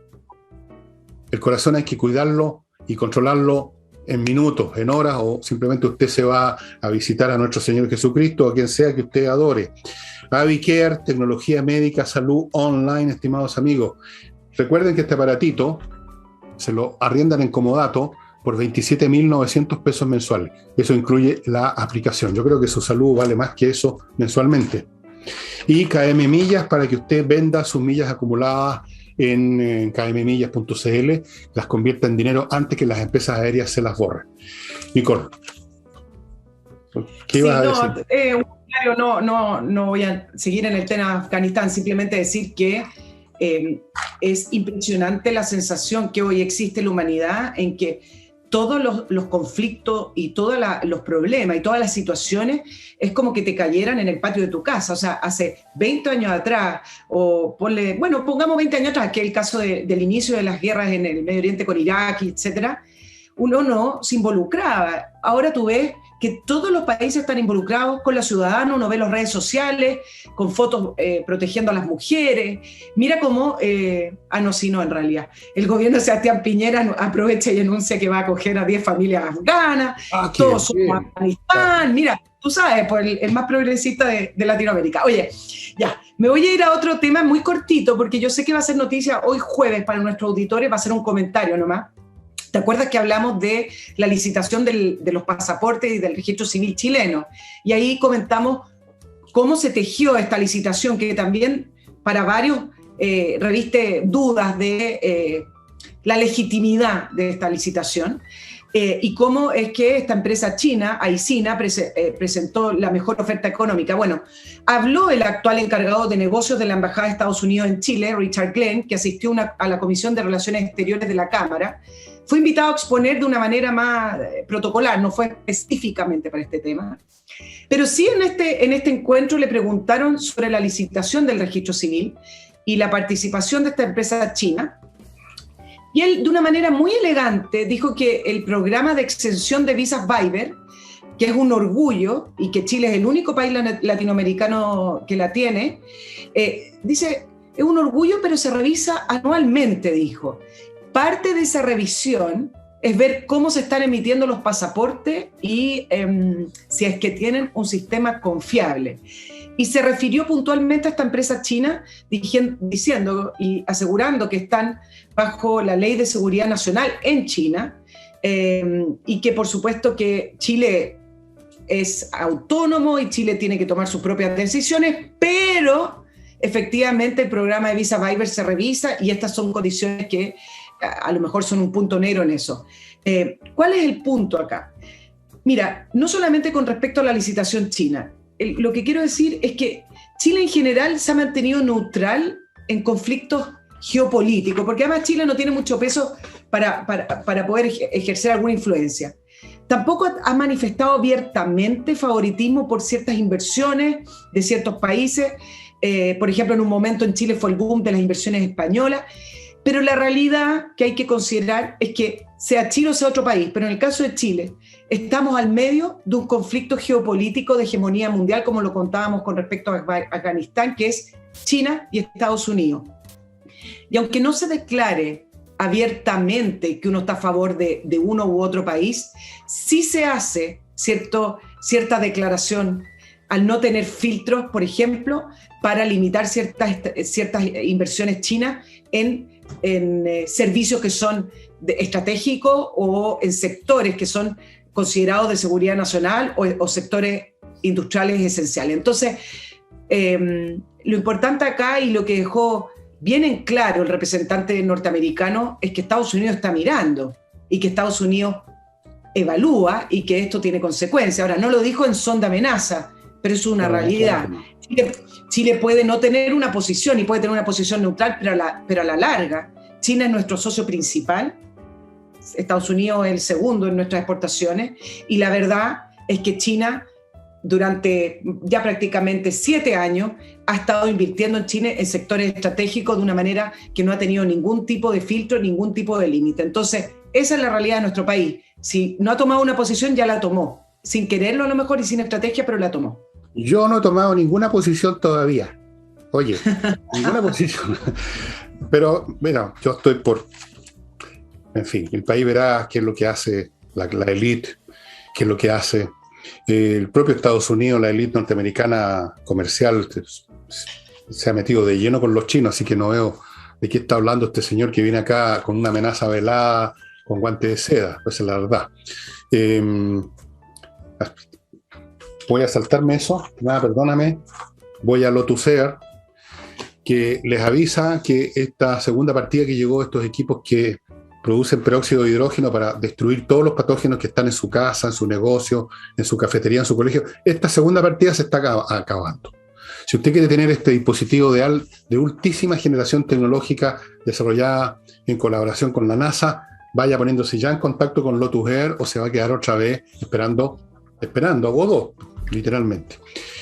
El corazón hay que cuidarlo y controlarlo en minutos, en horas, o simplemente usted se va a visitar a nuestro Señor Jesucristo, o a quien sea que usted adore. Avicare, tecnología médica, salud online, estimados amigos. Recuerden que este aparatito se lo arriendan en comodato por 27.900 pesos mensuales. Eso incluye la aplicación. Yo creo que su salud vale más que eso mensualmente. Y KM Millas, para que usted venda sus millas acumuladas en kmmillas.cl, las convierta en dinero antes que las empresas aéreas se las borren. Nicole, ¿qué ibas a decir? No voy a seguir en el tema de Afganistán, simplemente decir que es impresionante la sensación que hoy existe en la humanidad en que todos los conflictos y todos los problemas y todas las situaciones es como que te cayeran en el patio de tu casa. O sea, hace 20 años atrás, pongamos 20 años atrás, que es el caso del inicio de las guerras en el Medio Oriente con Irak, etcétera, uno no se involucraba. Ahora tú ves que todos los países están involucrados con los ciudadanos, uno ve las redes sociales, con fotos protegiendo a las mujeres. Mira cómo, en realidad. El gobierno de Sebastián Piñera aprovecha y anuncia que va a acoger a 10 familias afganas, todos son Afganistán. Mira, tú sabes, pues el más progresista de Latinoamérica. Oye, ya, me voy a ir a otro tema muy cortito, porque yo sé que va a ser noticia hoy jueves para nuestros auditores, va a ser un comentario nomás. ¿Te acuerdas que hablamos de la licitación de los pasaportes y del registro civil chileno? Y ahí comentamos cómo se tejió esta licitación, que también para varios reviste dudas de la legitimidad de esta licitación, y cómo es que esta empresa china, Aicina, presentó la mejor oferta económica. Bueno, habló el actual encargado de negocios de la Embajada de Estados Unidos en Chile, Richard Glenn, que asistió a la Comisión de Relaciones Exteriores de la Cámara. Fue invitado a exponer de una manera más protocolar, no fue específicamente para este tema. Pero sí en este encuentro le preguntaron sobre la licitación del registro civil y la participación de esta empresa china. Y él, de una manera muy elegante, dijo que el programa de exención de visas Viber, que es un orgullo y que Chile es el único país latinoamericano que la tiene, dice, es un orgullo, pero se revisa anualmente, dijo. Parte de esa revisión es ver cómo se están emitiendo los pasaportes y si es que tienen un sistema confiable. Y se refirió puntualmente a esta empresa china diciendo y asegurando que están bajo la Ley de Seguridad Nacional en China, y que por supuesto que Chile es autónomo y Chile tiene que tomar sus propias decisiones, pero efectivamente el programa de visa Viber se revisa y estas son condiciones que a lo mejor son un punto negro en eso. ¿Cuál es el punto acá? Mira, no solamente con respecto a la licitación china, lo que quiero decir es que Chile en general se ha mantenido neutral en conflictos geopolíticos, porque además Chile no tiene mucho peso para poder ejercer alguna influencia. Tampoco ha manifestado abiertamente favoritismo por ciertas inversiones de ciertos países. Por ejemplo, en un momento en Chile fue el boom de las inversiones españolas, Pero la realidad que hay que considerar es que sea Chile o sea otro país, pero en el caso de Chile, estamos al medio de un conflicto geopolítico de hegemonía mundial, como lo contábamos con respecto a Afganistán, que es China y Estados Unidos. Y aunque no se declare abiertamente que uno está a favor de uno u otro país, sí se hace cierta declaración al no tener filtros, por ejemplo, para limitar ciertas inversiones chinas en servicios que son estratégicos o en sectores que son considerados de seguridad nacional o sectores industriales esenciales. Entonces, lo importante acá y lo que dejó bien en claro el representante norteamericano es que Estados Unidos está mirando y que Estados Unidos evalúa y que esto tiene consecuencias. Ahora, no lo dijo en son de amenaza, pero es una realidad. Chile puede no tener una posición y puede tener una posición neutral, pero a la larga, China es nuestro socio principal, Estados Unidos es el segundo en nuestras exportaciones, y la verdad es que China durante ya prácticamente 7 años ha estado invirtiendo en China en sectores estratégicos de una manera que no ha tenido ningún tipo de filtro, ningún tipo de límite. Entonces, esa es la realidad de nuestro país. Si no ha tomado una posición, ya la tomó, sin quererlo a lo mejor y sin estrategia, pero la tomó. Yo no he tomado ninguna posición todavía. Oye, ninguna posición. Pero, mira, yo estoy por... En fin, el país verá qué es lo que hace la élite, qué es lo que hace el propio Estados Unidos, la élite norteamericana comercial se ha metido de lleno con los chinos, así que no veo de qué está hablando este señor que viene acá con una amenaza velada, con guantes de seda, pues es la verdad. Voy a saltarme eso, nada, perdóname, voy a Lotus Air, que les avisa que esta segunda partida que llegó, estos equipos que producen peróxido de hidrógeno para destruir todos los patógenos que están en su casa, en su negocio, en su cafetería, en su colegio, esta segunda partida se está acabando. Si usted quiere tener este dispositivo de ultísima generación tecnológica desarrollada en colaboración con la NASA, vaya poniéndose ya en contacto con Lotus Air o se va a quedar otra vez esperando a Godot, literalmente.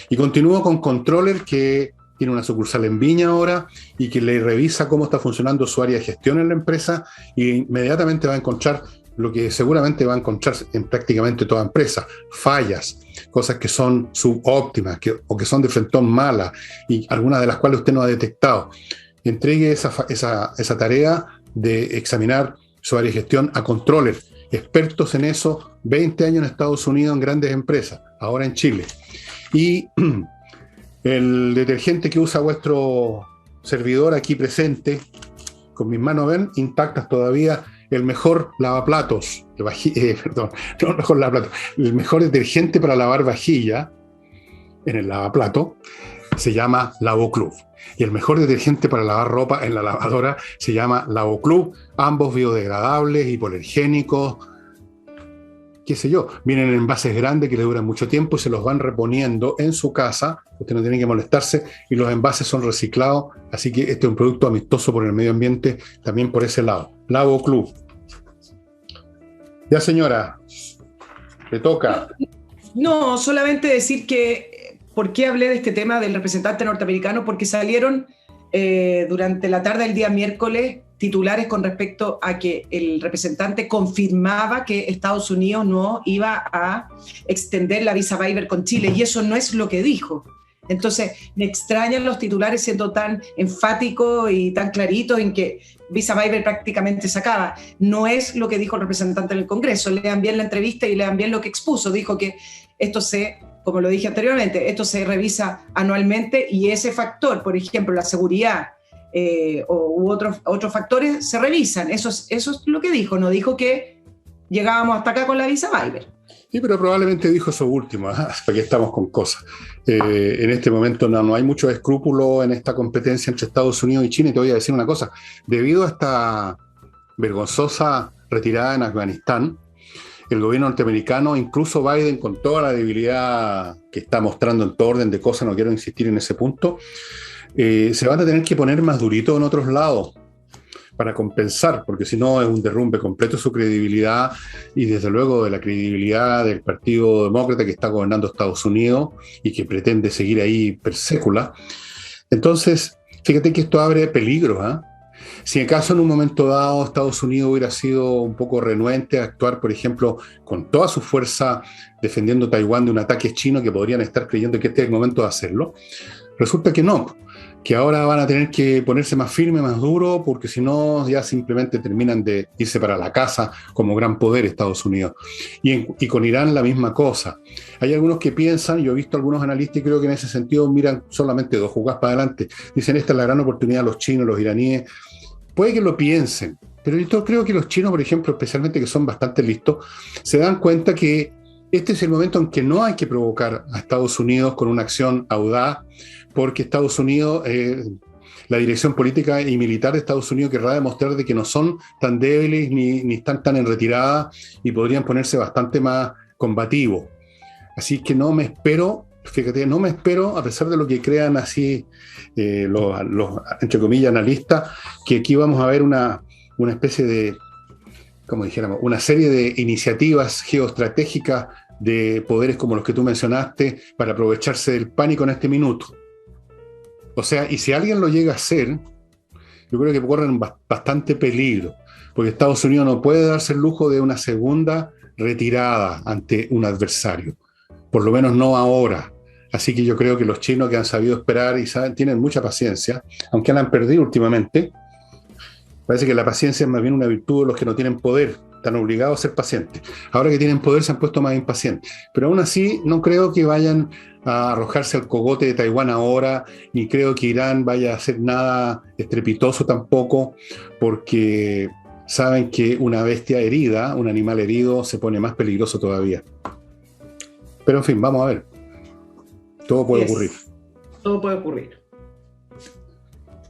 Y continúo con Controller, que tiene una sucursal en Viña ahora y que le revisa cómo está funcionando su área de gestión en la empresa y inmediatamente va a encontrar lo que seguramente va a encontrar en prácticamente toda empresa: fallas, cosas que son subóptimas o que son de frentón malas y algunas de las cuales usted no ha detectado. Entregue esa tarea de examinar su área de gestión a Controller, expertos en eso, 20 años en Estados Unidos en grandes empresas, ahora en Chile. Y el detergente que usa vuestro servidor aquí presente, con mis manos ven intactas todavía, el mejor lavaplatos, el mejor detergente para lavar vajilla en el lavaplato se llama Lavoclub. Y el mejor detergente para lavar ropa en la lavadora se llama Lavoclub, ambos biodegradables, hipoalergénicos, qué sé yo, vienen en envases grandes que le duran mucho tiempo y se los van reponiendo en su casa, usted no tiene que molestarse, y los envases son reciclados, así que este es un producto amistoso por el medio ambiente, también por ese lado. Lavoclub. Ya, señora, le toca. No, solamente decir que, ¿por qué hablé de este tema del representante norteamericano? Porque salieron durante la tarde del día miércoles titulares con respecto a que el representante confirmaba que Estados Unidos no iba a extender la visa waiver con Chile, y eso no es lo que dijo. Entonces, me extrañan los titulares siendo tan enfáticos y tan claritos en que visa waiver prácticamente se acaba. No es lo que dijo el representante en el Congreso. Lean bien la entrevista y lean bien lo que expuso. Dijo que esto como lo dije anteriormente, esto se revisa anualmente y ese factor, por ejemplo, la seguridad, u otros factores se revisan. Eso es lo que dijo. No dijo que llegábamos hasta acá con la visa waiver. Sí, pero probablemente dijo eso último, porque estamos con cosas. En este momento no hay mucho escrúpulo en esta competencia entre Estados Unidos y China, y te voy a decir una cosa. Debido a esta vergonzosa retirada en Afganistán, el gobierno norteamericano, incluso Biden, con toda la debilidad que está mostrando en todo orden de cosas, no quiero insistir en ese punto, se van a tener que poner más durito en otros lados para compensar, porque si no es un derrumbe completo de su credibilidad y desde luego de la credibilidad del Partido Demócrata que está gobernando Estados Unidos y que pretende seguir ahí per sécula. Entonces, fíjate que esto abre peligros, Si acaso en un momento dado Estados Unidos hubiera sido un poco renuente a actuar, por ejemplo, con toda su fuerza defendiendo Taiwán de un ataque chino, que podrían estar creyendo que este es el momento de hacerlo, resulta que no, que ahora van a tener que ponerse más firme, más duro, porque si no ya simplemente terminan de irse para la casa como gran poder Estados Unidos. Y con Irán la misma cosa. Hay algunos que piensan, yo he visto algunos analistas y creo que en ese sentido miran solamente dos jugadas para adelante. Dicen, esta es la gran oportunidad de los chinos, los iraníes. Puede que lo piensen, pero yo creo que los chinos, por ejemplo, especialmente que son bastante listos, se dan cuenta que este es el momento en que no hay que provocar a Estados Unidos con una acción audaz, porque Estados Unidos, la dirección política y militar de Estados Unidos querrá demostrar de que no son tan débiles ni están tan en retirada y podrían ponerse bastante más combativos. Así que no me espero, fíjate, no me espero, a pesar de lo que crean así los, entre comillas, analistas, que aquí vamos a ver una especie de, como dijéramos, una serie de iniciativas geoestratégicas de poderes como los que tú mencionaste para aprovecharse del pánico en este minuto. O sea, y si alguien lo llega a hacer, yo creo que corren bastante peligro, porque Estados Unidos no puede darse el lujo de una segunda retirada ante un adversario, por lo menos no ahora. Así que yo creo que los chinos que han sabido esperar y tienen mucha paciencia, aunque la han perdido últimamente, parece que la paciencia es más bien una virtud de los que no tienen poder, están obligados a ser pacientes. Ahora que tienen poder se han puesto más impacientes. Pero aún así no creo que vayan a arrojarse al cogote de Taiwán ahora, ni creo que Irán vaya a hacer nada estrepitoso tampoco, porque saben que una bestia herida, un animal herido, se pone más peligroso todavía. Pero en fin, vamos a ver. Todo puede ocurrir. Todo puede ocurrir.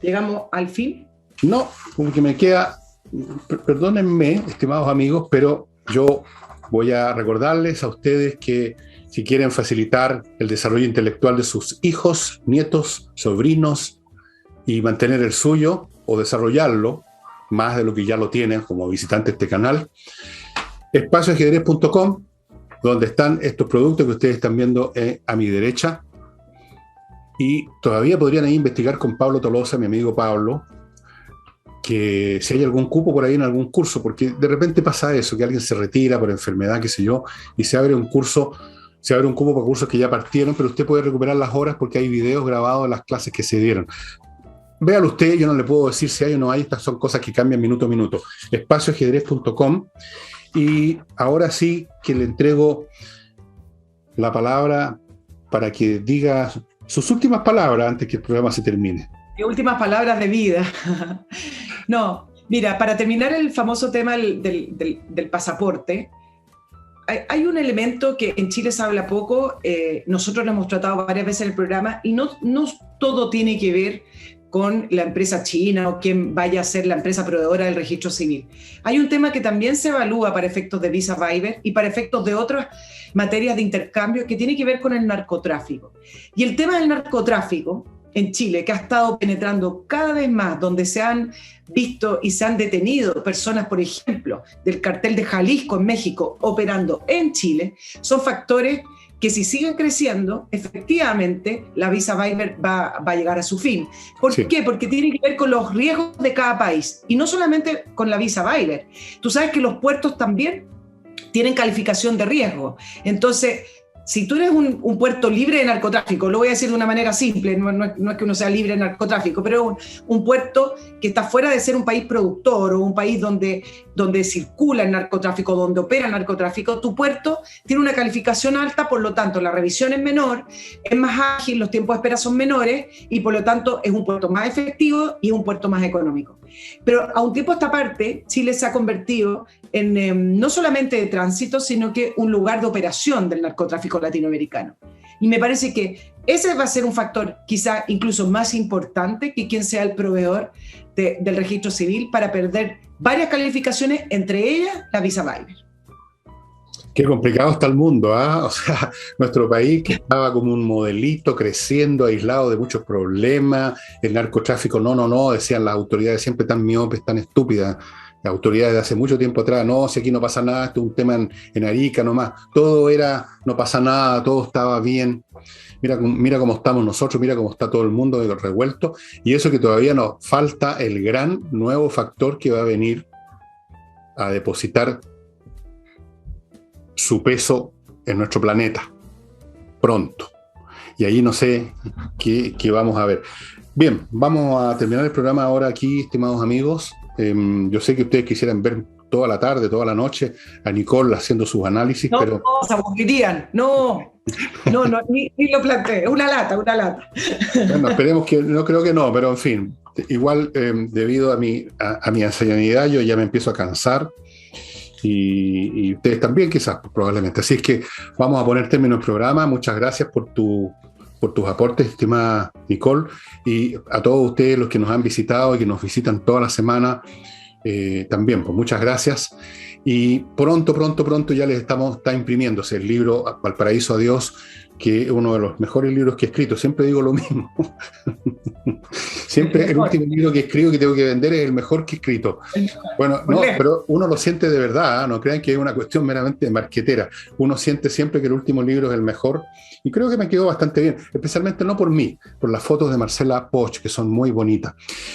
¿Llegamos al fin? No, porque me queda, perdónenme, estimados amigos, pero yo voy a recordarles a ustedes que si quieren facilitar el desarrollo intelectual de sus hijos, nietos, sobrinos y mantener el suyo o desarrollarlo más de lo que ya lo tienen como visitante de este canal, espacioajedrez.com, donde están estos productos que ustedes están viendo a mi derecha. Y todavía podrían ahí investigar con Pablo Tolosa, mi amigo Pablo, que si hay algún cupo por ahí en algún curso, porque de repente pasa eso, que alguien se retira por enfermedad, qué sé yo, y se abre un curso, se abre un cupo para cursos que ya partieron, pero usted puede recuperar las horas porque hay videos grabados de las clases que se dieron. Véalo usted, yo no le puedo decir si hay o no hay, estas son cosas que cambian minuto a minuto. Espacioajedrez.com. Y ahora sí que le entrego la palabra para que diga sus últimas palabras antes que el programa se termine. Mis últimas palabras de vida. No, mira, para terminar el famoso tema del pasaporte, hay un elemento que en Chile se habla poco, nosotros lo hemos tratado varias veces en el programa, y no todo tiene que ver con la empresa china o quien vaya a ser la empresa proveedora del registro civil. Hay un tema que también se evalúa para efectos de Visa Waiver y para efectos de otras materias de intercambio que tiene que ver con el narcotráfico. Y el tema del narcotráfico en Chile, que ha estado penetrando cada vez más, donde se han visto y se han detenido personas, por ejemplo, del cartel de Jalisco en México operando en Chile, son factores que si siguen creciendo, efectivamente, la Visa Waiver va a llegar a su fin. ¿Por qué? Porque tiene que ver con los riesgos de cada país, y no solamente con la Visa Waiver. Tú sabes que los puertos también tienen calificación de riesgo. Entonces, si tú eres un puerto libre de narcotráfico, lo voy a decir de una manera simple, no es que uno sea libre de narcotráfico, pero un puerto que está fuera de ser un país productor o un país donde circula el narcotráfico, donde opera el narcotráfico, tu puerto tiene una calificación alta, por lo tanto la revisión es menor, es más ágil, los tiempos de espera son menores y por lo tanto es un puerto más efectivo y es un puerto más económico. Pero a un tiempo a esta parte, Chile se ha convertido en no solamente de tránsito, sino que un lugar de operación del narcotráfico latinoamericano. Y me parece que ese va a ser un factor quizá incluso más importante que quien sea el proveedor del registro civil para perder varias calificaciones, entre ellas la Visa Waiver. Qué complicado está el mundo, ¿ah? O sea, nuestro país que estaba como un modelito creciendo, aislado de muchos problemas, el narcotráfico, no, decían las autoridades siempre tan miopes, tan estúpidas. autoridades de hace mucho tiempo atrás, no, si aquí no pasa nada, esto es un tema en Arica nomás, todo era, no pasa nada, todo estaba bien. Mira cómo estamos nosotros, mira cómo está todo el mundo revuelto, y eso que todavía nos falta el gran nuevo factor que va a venir a depositar su peso en nuestro planeta pronto. Y ahí no sé qué vamos a ver. Bien, vamos a terminar el programa ahora aquí, estimados amigos. Yo sé que ustedes quisieran ver toda la tarde, toda la noche a Nicole haciendo sus análisis, no, pero... No, se aburrirían, no, ni lo planteé, una lata. Bueno, esperemos que, no creo que no, pero en fin, igual debido a mi ancianidad yo ya me empiezo a cansar y ustedes también quizás, probablemente. Así es que vamos a poner término al programa. Muchas gracias por tus aportes, estimada Nicole, y a todos ustedes los que nos han visitado y que nos visitan toda la semana. También, pues muchas gracias. Y pronto ya les está imprimiéndose el libro Valparaíso Adiós, que es uno de los mejores libros que he escrito. Siempre digo lo mismo. Siempre el último libro que escribo que tengo que vender es el mejor que he escrito. Bueno, no, pero uno lo siente de verdad, ¿eh? No crean que es una cuestión meramente marquetera. Uno siente siempre que el último libro es el mejor. Y creo que me quedó bastante bien, especialmente no por mí, por las fotos de Marcela Poch, que son muy bonitas.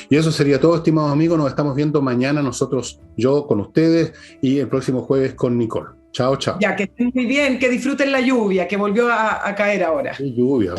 Y eso sería todo, estimados amigos. Nos estamos viendo mañana nosotros, yo con ustedes, y el próximo jueves con Nicole. Chao. Ya, que estén muy bien, que disfruten la lluvia, que volvió a caer ahora. Qué lluvia.